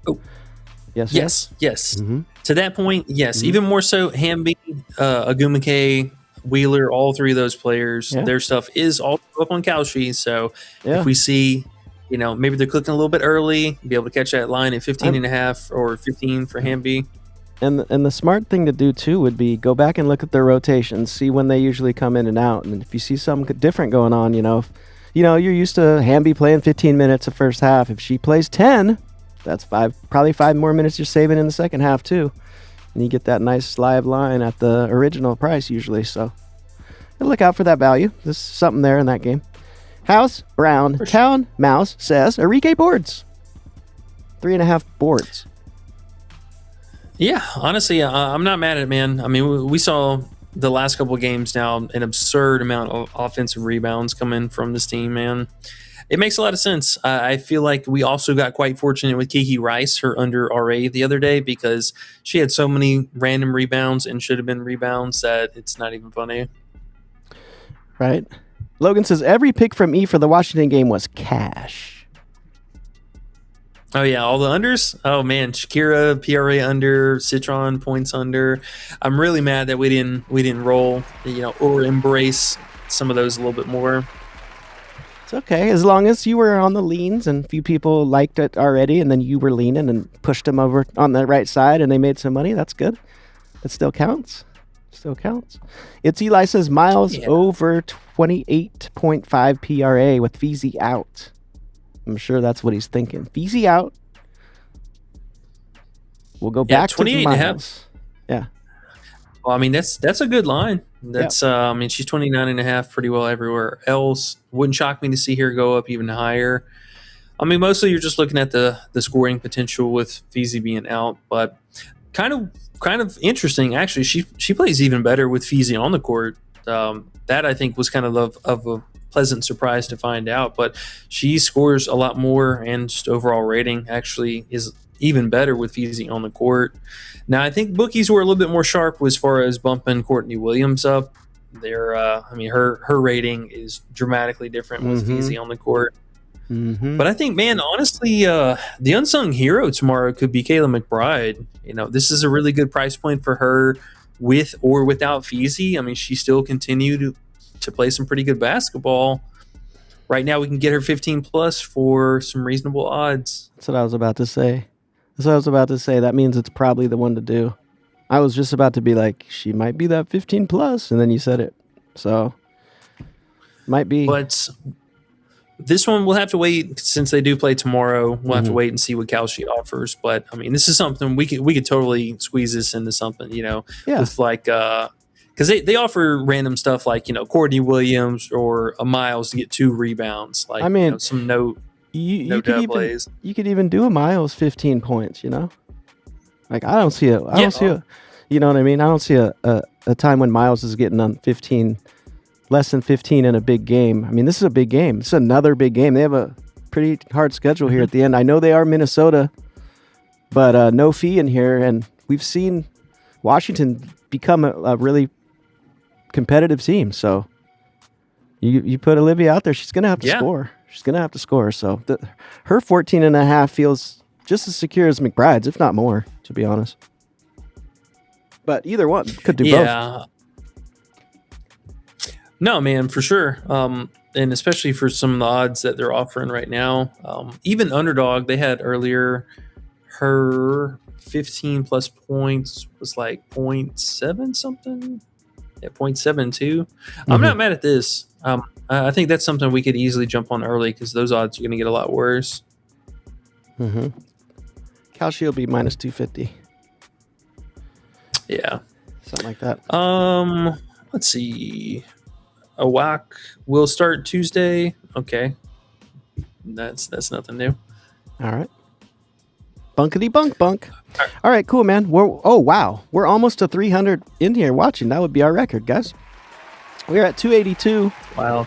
yes. Mm-hmm. To that point, yes. Mm-hmm. Even more so, Hamby, Agumake, Wheeler, all three of those players, their stuff is all up on Kalshi. So if we see, maybe they're clicking a little bit early, be able to catch that line at 15.5 or 15 for Hamby. And the smart thing to do too would be go back and look at their rotations, see when they usually come in and out, and if you see something different going on, if you're used to Hamby playing 15 minutes the first half. If she plays 10, that's probably 5 more minutes you're saving in the second half too. And you get that nice live line at the original price usually. So look out for that value. There's something there in that game. House Brown Town Mouse says Enrique boards. 3.5 boards. Yeah, honestly, I'm not mad at it, man. I mean, we saw the last couple of games now an absurd amount of offensive rebounds come in from this team, man. It makes a lot of sense. I feel like we also got quite fortunate with Kiki Rice, her under RA the other day, because she had so many random rebounds and should have been rebounds that it's not even funny. Right. Logan says every pick from E for the Washington game was cash. Oh, yeah. All the unders? Oh, man. Shakira, PRA under, Citron points under. I'm really mad that we didn't roll, or embrace some of those a little bit more. It's okay. As long as you were on the leans and a few people liked it already and then you were leaning and pushed them over on the right side and they made some money, that's good. It still counts. It's Eli says Miles over 28.5 PRA with Feezy out. I'm sure that's what he's thinking. Feezy out. We'll go back to 28.5. Yeah. Well, I mean, that's a good line. That's I mean, she's 29.5 pretty well everywhere else. Wouldn't shock me to see her go up even higher. I mean, mostly you're just looking at the scoring potential with Feezy being out, but kind of interesting actually. She plays even better with Feezy on the court. That I think was kind of a pleasant surprise to find out, but she scores a lot more, and just overall rating actually is even better with Feezy on the court. Now, I think bookies were a little bit more sharp as far as bumping Courtney Williams up. Her rating is dramatically different with Feezy on the court. Mm-hmm. But I think, man, honestly, the unsung hero tomorrow could be Kayla McBride. This is a really good price point for her with or without Feezy. I mean, she still continued to play some pretty good basketball. Right now, we can get her 15 plus for some reasonable odds. That's what I was about to say. That means it's probably the one to do. I was just about to be like, she might be that 15 plus, and then you said it. So, might be. But this one we'll have to wait, since they do play tomorrow. We'll have to wait and see what Kalshi offers. But I mean, this is something we could totally squeeze this into something, with like, because they offer random stuff like Courtney Williams or a Miles to get 2 rebounds. Like, I mean, some you could even do a Miles 15 points. Like I don't see you know what I mean? I don't see a time when Miles is getting on 15. Less than 15 in a big game. I mean, this is a big game. It's another big game. They have a pretty hard schedule here at the end. I know they are Minnesota, but no fee in here. And we've seen Washington become a really competitive team. So you put Olivia out there, she's going to have to score. She's going to have to score. So her 14.5 feels just as secure as McBride's, if not more, to be honest. But either one could do both. No, man, for sure. And especially for some of the odds that they're offering right now. Even Underdog, they had earlier, her 15 plus points was like 0.7 something. Yeah, 0.72. I'm not mad at this. I think that's something we could easily jump on early because those odds are going to get a lot worse. Cal Shi will be minus 250. Yeah. Something like that. Let's see. A whack will start Tuesday. Okay. That's nothing new. All right. Bunkety bunk. All right, cool, man. Wow. We're almost to 300 in here watching. That would be our record, guys. We're at 282. Wow.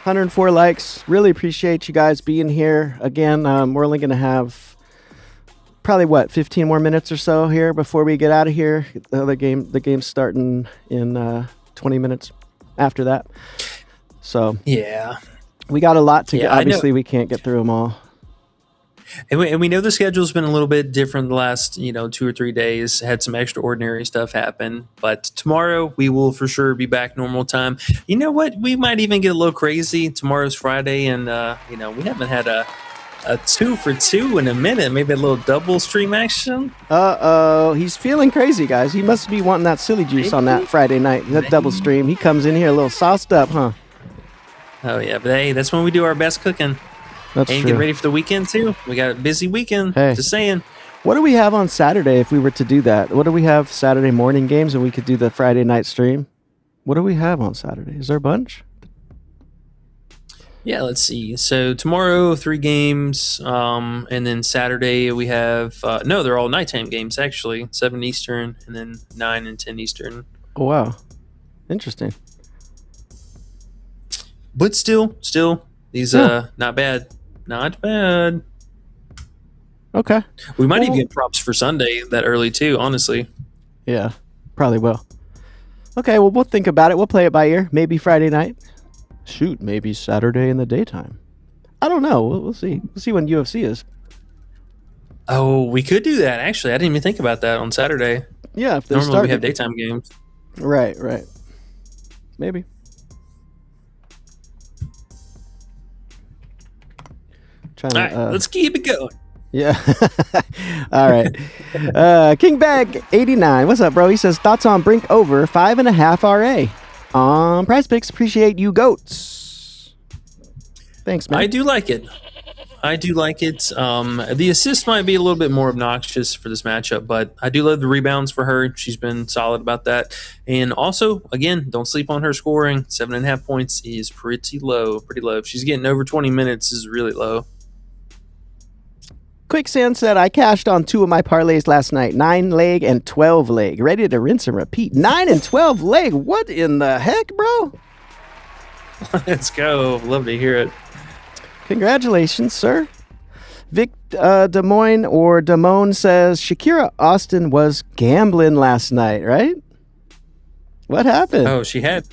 104 likes. Really appreciate you guys being here. Again, we're only going to have probably 15 more minutes or so here before we get out of here. The game's starting in 20 minutes after that. So yeah, we got a lot to get. I Obviously, we can't get through them all. And we know the schedule's been a little bit different the last 2 or 3 days. Had some extraordinary stuff happen, but tomorrow we will for sure be back normal time. You know what? We might even get a little crazy. Tomorrow's Friday, and we haven't had a 2 for 2 in a minute. Maybe a little double stream action. He's feeling crazy, guys. He must be wanting that silly juice on that Friday night. That double stream. He comes in here a little sauced up, huh? Oh yeah, but hey, that's when we do our best cooking. That's and true. get ready for the weekend too. We got a busy weekend. Hey. Just saying. What do we have on Saturday if we were to do that? What do we have Saturday morning games and we could do the Friday night stream? What do we have on Saturday? Is there a bunch? Yeah, let's see. So tomorrow 3 games, and then Saturday we have they're all nighttime games actually. 7 Eastern and then 9 and 10 Eastern. Oh wow, interesting. But still, these not bad. Not bad. Okay. We might even get props for Sunday that early too, honestly. Yeah, probably will. Okay, well, we'll think about it. We'll play it by ear. Maybe Friday night. Shoot, maybe Saturday in the daytime. I don't know. We'll see. We'll see when UFC is. Oh, we could do that, actually. I didn't even think about that on Saturday. Yeah, if they Normally start we have daytime games. Right. Maybe. All right, let's keep it going. Yeah. All right. King Bag 89. What's up, bro? He says thoughts on Brink over 5.5 RA on Prize Picks. Appreciate you, goats. Thanks, man. I do like it. The assist might be a little bit more obnoxious for this matchup, but I do love the rebounds for her. She's been solid about that. And also, again, don't sleep on her scoring. 7.5 points is pretty low. If she's getting over 20 minutes, is really low. Quicksand said, I cashed on 2 of my parlays last night, 9 leg and 12 leg. Ready to rinse and repeat. 9 and 12 leg. What in the heck, bro? Let's go. Love to hear it. Congratulations, sir. Vic Des Moines or Damone says, Shakira Austin was gambling last night, right? What happened? Oh, she had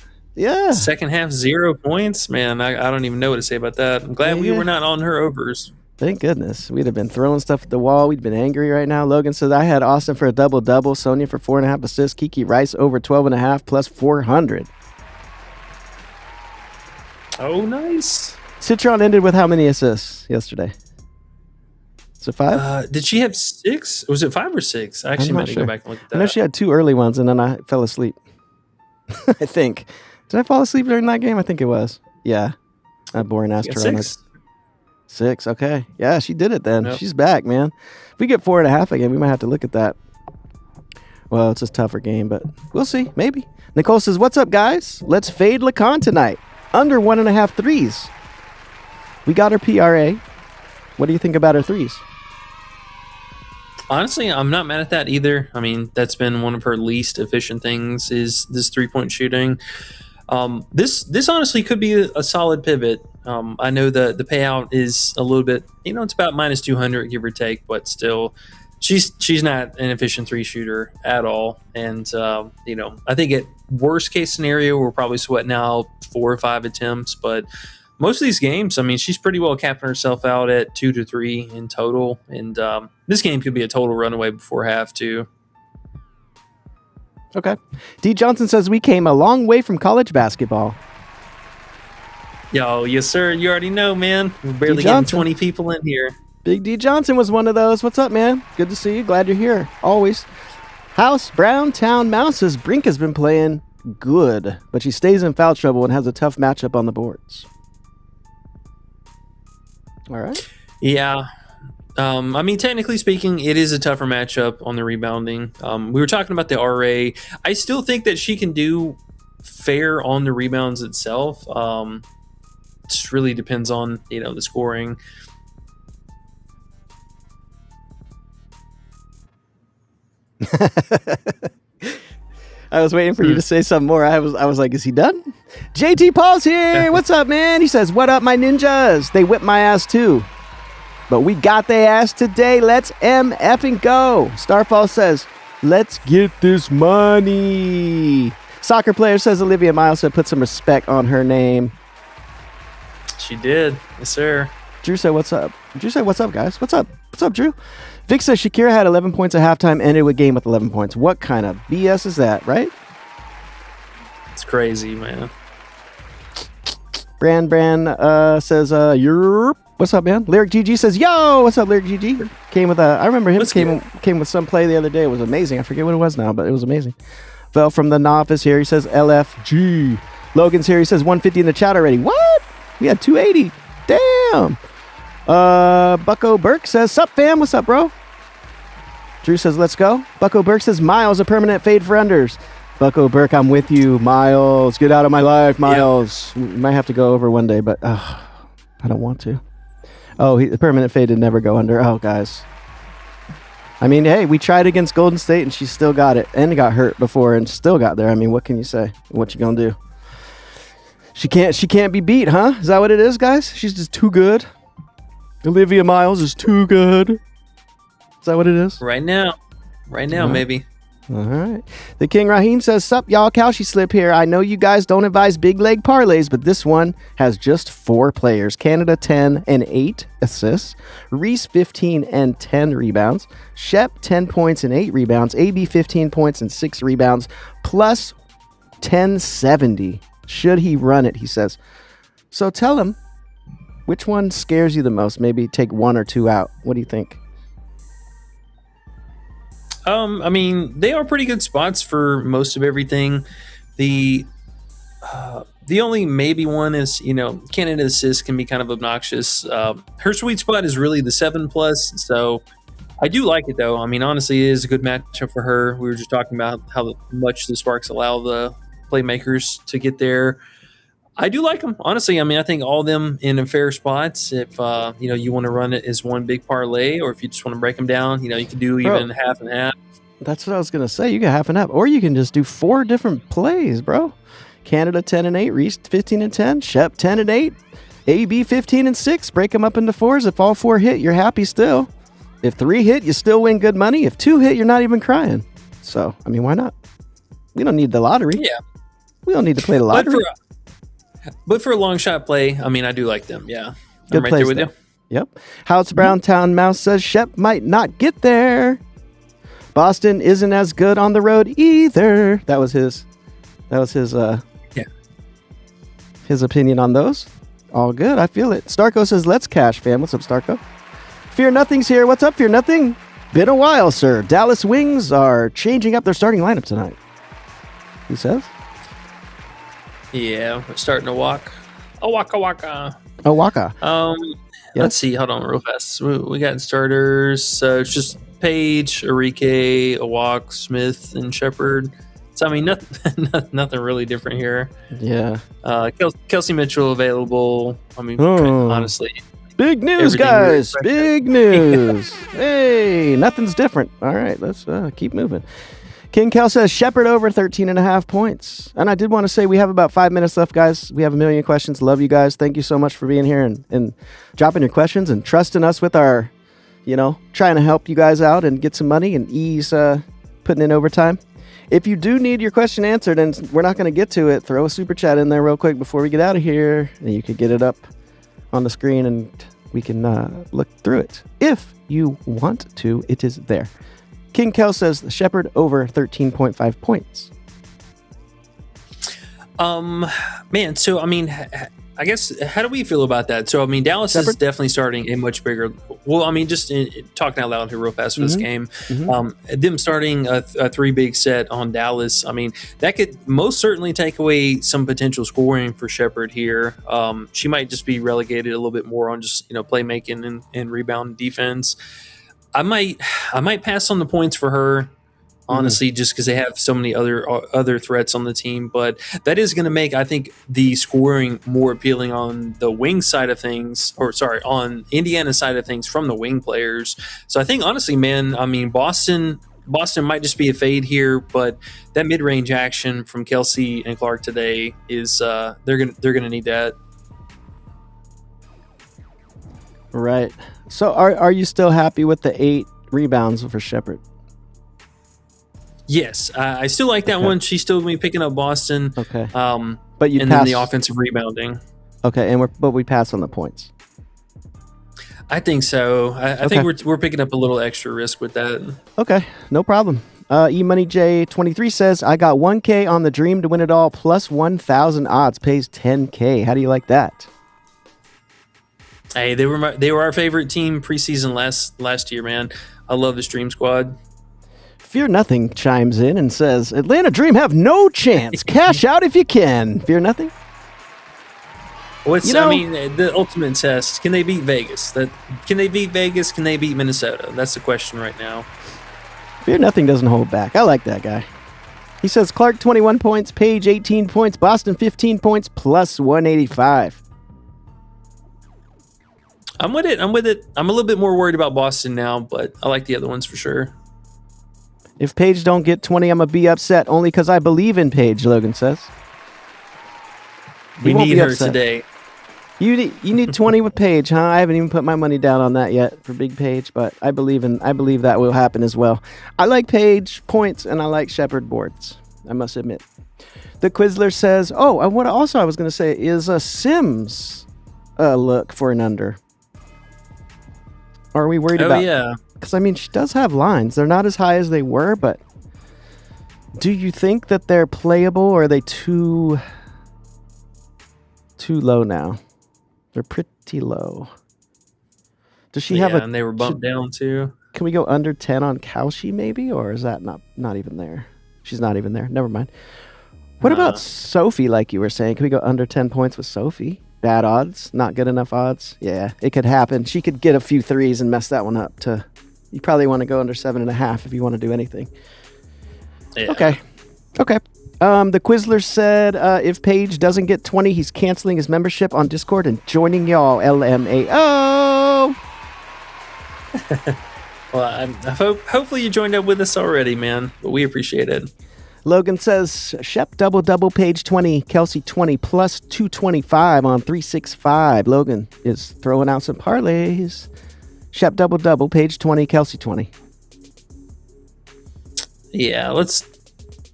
second half 0 points. Man, I don't even know what to say about that. I'm glad we were not on her overs. Thank goodness. We'd have been throwing stuff at the wall. We'd been angry right now. Logan says, I had Austin for a double-double, Sonia for 4.5 assists, Kiki Rice over 12.5 plus 400. Oh, nice. Citron ended with how many assists yesterday? Is it 5? Did she have 6? Was it 5 or 6? I actually meant to go back and look at that. I know she had 2 early ones, and then I fell asleep. I think. Did I fall asleep during that game? I think it was. Yeah. That boring ass Toronto. 6. Okay. Yeah, she did it then. Yep. She's back, man. If we get 4.5 again, we might have to look at that. Well, it's a tougher game, but we'll see. Maybe. Nicole says, what's up, guys? Let's fade Lacan tonight. Under 1.5 threes. We got her PRA. What do you think about her threes? Honestly, I'm not mad at that either. I mean, that's been one of her least efficient things is this 3-point shooting. This honestly could be a solid pivot. I know the payout is a little bit, it's about minus 200, give or take, but still, she's not an efficient 3 shooter at all. And, I think at worst case scenario, we're probably sweating out 4 or 5 attempts, but most of these games, I mean, she's pretty well capping herself out at 2 to 3 in total. And this game could be a total runaway before half, too. Okay. D. Johnson says we came a long way from college basketball. Yo, yes, sir. You already know, man. We're barely getting 20 people in here. Big D. Johnson was one of those. What's up, man? Good to see you. Glad you're here. Always. House Brown Town Mouse says Brink has been playing good, but she stays in foul trouble and has a tough matchup on the boards. All right. Yeah. I mean, technically speaking, it is a tougher matchup on the rebounding. We were talking about the RA. I still think that she can do fair on the rebounds itself. Just really depends on, the scoring. I was waiting for you to say something more. I was like, is he done? JT Paul's here. What's up, man? He says, what up, my ninjas? They whipped my ass too. But we got their ass today. Let's MF and go. Starfall says, let's get this money. Soccer player says Olivia Miles said put some respect on her name. She did. Yes, sir. Drew said, what's up? Drew said, what's up, guys? What's up? What's up, Drew? Vic says Shakira had 11 points at halftime, ended with game with 11 points. What kind of BS is that, right? It's crazy, man. Brand says, Europe. What's up, man? Lyric GG says, yo, what's up, Lyric GG? Came with I remember him came with some play the other day. It was amazing. I forget what it was now, but it was amazing. Fell from the novice here. He says LFG. Logan's here. He says 150 in the chat already. What? We had 280. Damn. Bucko Burke says, sup, fam? What's up, bro? Drew says, let's go. Bucko Burke says, Miles, a permanent fade for unders. Bucko Burke, I'm with you. Miles, get out of my life, Miles. Yeah. We might have to go over one day, but I don't want to. Oh, the permanent fade did never go under. Oh, guys. I mean, hey, we tried against Golden State, and she still got it, and got hurt before, and still got there. I mean, what can you say? What you gonna do? She can't be beat, huh? Is that what it is, guys? She's just too good. Olivia Miles is too good. Is that what it is? Right now, maybe. All right. The King Raheem says, sup, y'all, Cowshy Slip here. I know you guys don't advise big leg parlays, but this one has just 4 players. Canada 10 and 8 assists. Reese 15 and 10 rebounds. Shep 10 points and 8 rebounds. AB 15 points and 6 rebounds. Plus 1070. Should he run it, he says. So tell him, which one scares you the most? Maybe take 1 or 2 out. What do you think? I mean, they are pretty good spots for most of everything. The only maybe one is, Canada assist can be kind of obnoxious. Her sweet spot is really the 7+. So I do like it, though. I mean, honestly, it is a good matchup for her. We were just talking about how much the Sparks allow the playmakers to get there. I do like them, honestly. I mean, I think all of them in fair spots. If you want to run it as one big parlay, or if you just want to break them down, you can do even half and half. That's what I was gonna say. You get half and half, or you can just do 4 different plays, bro. Canada 10 and 8, Reese 15 and 10, Shep 10 and 8, AB 15 and 6. Break them up into 4s. If all 4 hit, you're happy still. If 3 hit, you still win good money. If 2 hit, you're not even crying. So, I mean, why not? We don't need the lottery. Yeah, we don't need to play the lottery. But for a long shot play, I mean, I do like them. Yeah. Good I'm right there with there. you. Yep. House Browntown Mouse says Shep might not get there. Boston isn't as good on the road either. That was his his opinion on those. All good. I feel it. Starco says, let's cash, fam. What's up, Starco? Fear Nothing's here. What's up, Fear Nothing? Been a while, sir. Dallas Wings are changing up their starting lineup tonight. He says? Yeah, we're starting to walk. Waka. Yep. Let's see. Hold on real fast. We got starters. So it's just Page, Arike, Awak, Smith, and Shepard. So, I mean, nothing really different here. Yeah. Kelsey Mitchell available. I mean, honestly. Big news, guys. Big news. Hey, nothing's different. All right, let's keep moving. King Kel says Shepard over 13.5 points. And I did want to say we have about 5 minutes left, guys. We have a million questions. Love you guys. Thank you so much for being here and dropping your questions and trusting us with our, trying to help you guys out and get some money and ease putting in overtime. If you do need your question answered and we're not going to get to it, throw a super chat in there real quick before we get out of here. And you could get it up on the screen and we can look through it. If you want to, it is there. King Kel says Shepard over 13.5 points. Man, so I mean, I guess, how do we feel about that? So, I mean, Dallas is definitely starting a much bigger. Well, I mean, just talking out loud here real fast for this game, them starting a 3 big set on Dallas, I mean, that could most certainly take away some potential scoring for Shepherd here. She might just be relegated a little bit more on just, playmaking and rebound defense. I might pass on the points for her. Honestly, just because they have so many other threats on the team. But that is going to make, I think, the scoring more appealing on the wing side of things, on Indiana's side of things from the wing players. So I think, honestly, man, I mean, Boston might just be a fade here, but that mid-range action from Kelsey and Clark today is they're gonna need that. Right. So are you still happy with the 8 rebounds for Shepherd? Yes, I still like that one. She's still going to be picking up Boston. Okay. But you and then the offensive rebounding. Okay, but we pass on the points. I think so. I think we're picking up a little extra risk with that. Okay, no problem. eMoneyJ23 says, I got $1K on the Dream to win it all, plus 1,000 odds, pays $10K. How do you like that? Hey, they were our favorite team preseason last year, man. I love this Dream squad. Fear Nothing chimes in and says, Atlanta Dream have no chance. Cash out if you can. Fear Nothing? I mean, the ultimate test, can they beat Vegas? Can they beat Vegas? Can they beat Minnesota? That's the question right now. Fear Nothing doesn't hold back. I like that guy. He says, Clark 21 points, Page 18 points, Boston 15 points, plus 185. I'm with it. I'm a little bit more worried about Boston now, but I like the other ones for sure. If Paige don't get 20, I'm going to be upset only because I believe in Paige, Logan says. We need her today. You need 20 with Paige, huh? I haven't even put my money down on that yet for Big Paige, but I believe that will happen as well. I like Paige points and I like Shepherd boards, I must admit. The Quizler says, what also I was going to say is a Sims look for an under. Are we worried about? Oh, yeah. Because, I mean, she does have lines. They're not as high as they were, but do you think that they're playable or are they too low now? They're pretty low. Does she have and they were bumped down too. Can we go under 10 on Kalshi maybe? Or is that not even there? She's not even there. Never mind. What about Sophie, like you were saying? Can we go under 10 points with Sophie? Bad odds? Not good enough odds? Yeah, it could happen. She could get a few threes and mess that one up to... You probably want to go under 7.5 if you want to do anything. Yeah. Okay. The Quizler said if Paige doesn't get 20, he's canceling his membership on Discord and joining y'all. LMAO. Well, hopefully you joined up with us already, man. But we appreciate it. Logan says Shep double Paige 20, Kelsey 20 plus 225 on 365. Logan is throwing out some parlays. Shep double Page 20, Kelsey 20. Yeah,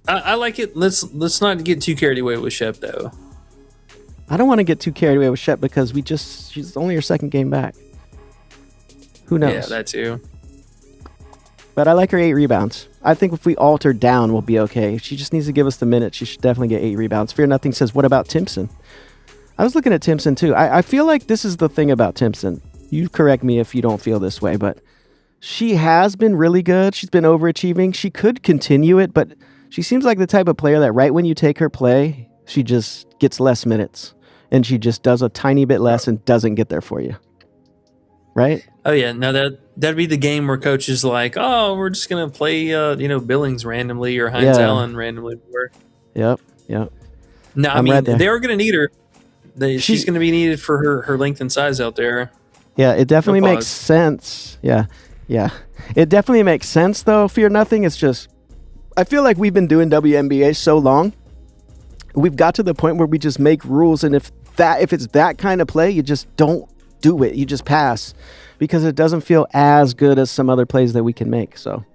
I like it. Let's not get too carried away with Shep though. I don't want to get too carried away with Shep because she's only her second game back. Who knows? Yeah, that too. But I like her 8 rebounds. I think if we alter down, we'll be okay. If she just needs to give us the minute, she should definitely get 8 rebounds. Fear Nothing says, what about Timpson? I was looking at Timpson too. I feel like this is the thing about Timpson. You correct me if you don't feel this way, but she has been really good. She's been overachieving. She could continue it, but she seems like the type of player that right when you take her play, she just gets less minutes and she just does a tiny bit less and doesn't get there for you. Right? Oh yeah. No, that'd be the game where coach is like, oh, we're just going to play, Billings randomly or Hines Allen randomly. Yep. No, I mean, they are going to need her. She's going to be needed for her length and size out there. Yeah, it definitely makes sense. Yeah. It definitely makes sense, though. Fear Nothing. It's just, I feel like we've been doing WNBA so long. We've got to the point where we just make rules, and if it's that kind of play, you just don't do it. You just pass because it doesn't feel as good as some other plays that we can make. So,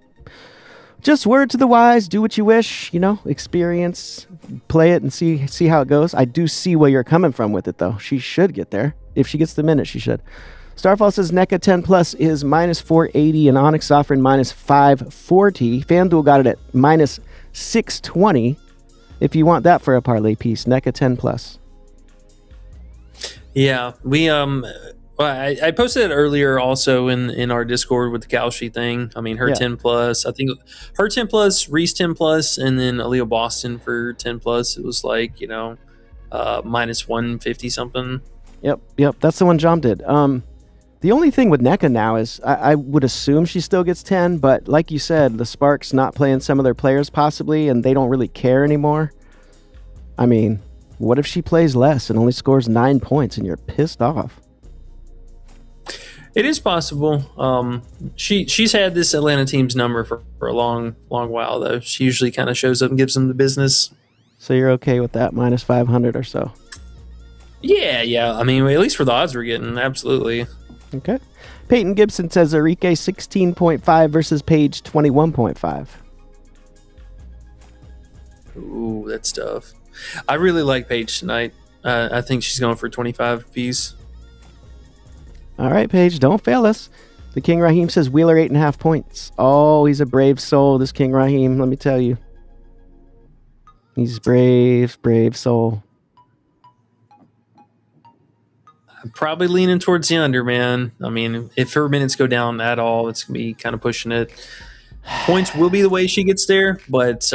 just word to the wise. Do what you wish. Experience, play it, and see how it goes. I do see where you're coming from with it, though. She should get there. If she gets the minute, she should. Starfall says NECA 10 plus is minus 480 and Onyx offering minus 540. FanDuel got it at minus 620. If you want that for a parlay piece, NECA 10 plus. Yeah, I posted it earlier also in our Discord with the Kalshi thing. I mean, her Yeah. 10 plus. I think her 10 plus, Reese 10 plus, and then Aaliyah Boston for 10 plus. It was like minus 150 something. Yep. That's the one Jom did. The only thing with NECA now is I would assume she still gets 10, but like you said, the Sparks not playing some of their players possibly, and they don't really care anymore. I mean, what if she plays less and only scores 9 points and you're pissed off? It is possible. She's had this Atlanta team's number for a long while though. She usually kind of shows up and gives them the business. So you're okay with that minus 500 or so? Yeah. I mean, at least for the odds we're getting, absolutely. Okay. Peyton Gibson says Enrique 16.5 versus Paige 21.5. Ooh, that's tough. I really like Paige tonight. I think she's going for 25 apiece. All right, Paige, don't fail us. The King Raheem says Wheeler 8.5 points. Oh, he's a brave soul, this King Raheem, let me tell you. He's brave soul. I'm probably leaning towards the under, man. I mean, if her minutes go down at all, it's going to be kind of pushing it. Points will be the way she gets there, but,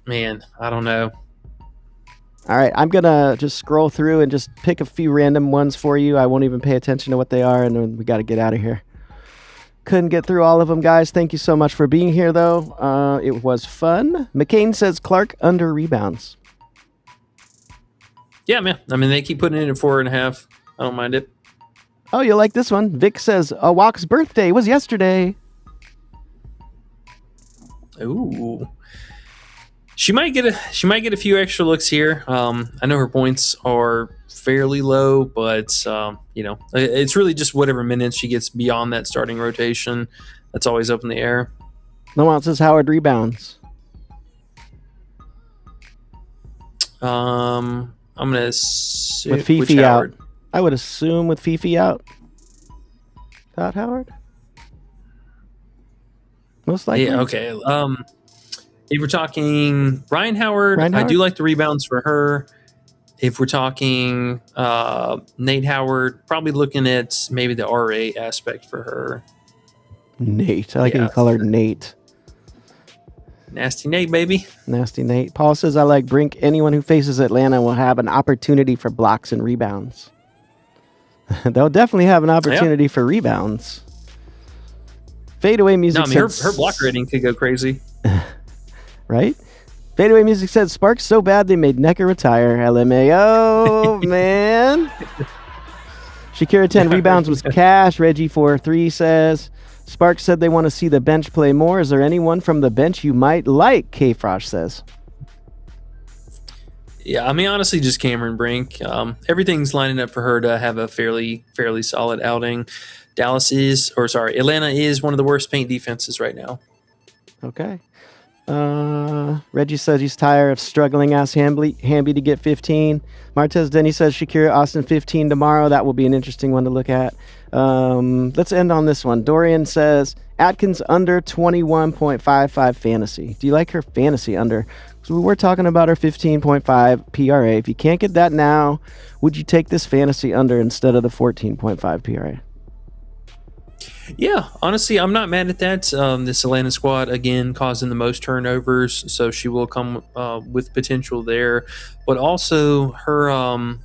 man, I don't know. All right, I'm going to just scroll through and just pick a few random ones for you. I won't even pay attention to what they are, and then we got to get out of here. Couldn't get through all of them, guys. Thank you so much for being here, though. It was fun. McCain says Clark under rebounds. Yeah, man. I mean, they keep putting it at 4.5. I don't mind it. Oh, you like this one? Vic says Walk's birthday was yesterday. Ooh. She might get a few extra looks here. I know her points are fairly low, but it's really just whatever minutes she gets beyond that starting rotation. That's always up in the air. Lamont says Howard rebounds. I'm gonna assume With Fifi out. I would assume with Fifi out. Without Howard? Most likely. Yeah, okay. If we're talking Ryan Howard, I do like the rebounds for her. If we're talking Nate Howard, probably looking at maybe the RA aspect for her. Nate. I like how you call her Nate. Nasty Nate, baby. Nasty Nate. Paul says, I like Brink. Anyone who faces Atlanta will have an opportunity for blocks and rebounds. They'll definitely have an opportunity for rebounds. Fadeaway Music says... her block rating could go crazy. Right? Fadeaway Music said, Sparks so bad they made Necker retire. LMAO, man. Shakira 10 rebounds was cash. Reggie 4-3 says... Sparks said they want to see the bench play more. Is there anyone from the bench you might like? K. Frosh says. Yeah, I mean, honestly, just Cameron Brink. Everything's lining up for her to have a fairly solid outing. Atlanta is one of the worst paint defenses right now. Okay. Reggie says he's tired of struggling. Ask Hamby to get 15. Martez Denny says Shakira Austin 15 tomorrow. That will be an interesting one to look at. Let's end on this one. Dorian says Atkins under 21.55 fantasy. Do you like her fantasy under? Because we were talking about her 15.5 PRA. If you can't get that now, would you take this fantasy under instead of the 14.5 PRA? Yeah, honestly, I'm not mad at that. This Atlanta squad, again, causing the most turnovers, so she will come with potential there. But also, her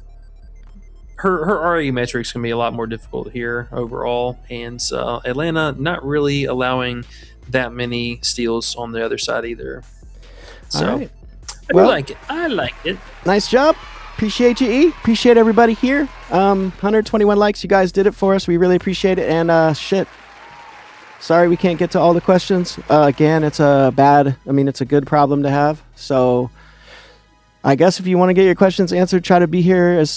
RE metrics can be a lot more difficult here overall. And Atlanta not really allowing that many steals on the other side either. So, right. I like it. Nice job. Appreciate you, E. Appreciate everybody here. 121 likes. You guys did it for us. We really appreciate it. And sorry we can't get to all the questions. Again, it's a good problem to have. So I guess if you want to get your questions answered, try to be here as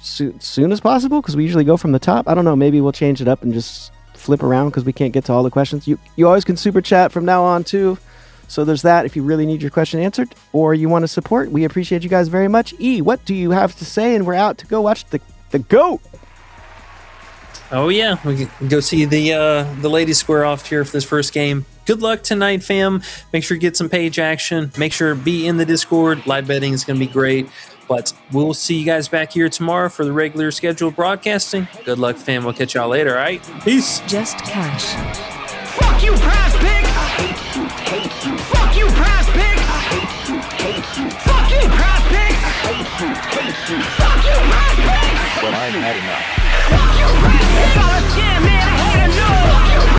soon as possible, because we usually go from the top. I don't know. Maybe we'll change it up and just flip around because we can't get to all the questions. You always can super chat from now on too. So there's that if you really need your question answered or you want to support. We appreciate you guys very much. E, what do you have to say? And we're out to go watch the GOAT. Oh, yeah. We can go see the ladies square off here for this first game. Good luck tonight, fam. Make sure you get some page action. Make sure to be in the Discord. Live betting is going to be great. But we'll see you guys back here tomorrow for the regular scheduled broadcasting. Good luck, fam. We'll catch y'all later, all right? Peace. Just cash. Fuck you, Prizepicks! I hate you, hate you. Fuck you, Prizepicks! I hate you, hate you. Fuck you, Prizepicks! I hate you, hate you. Fuck you, Prizepicks! Well, I've had enough. Fuck you, Prizepicks!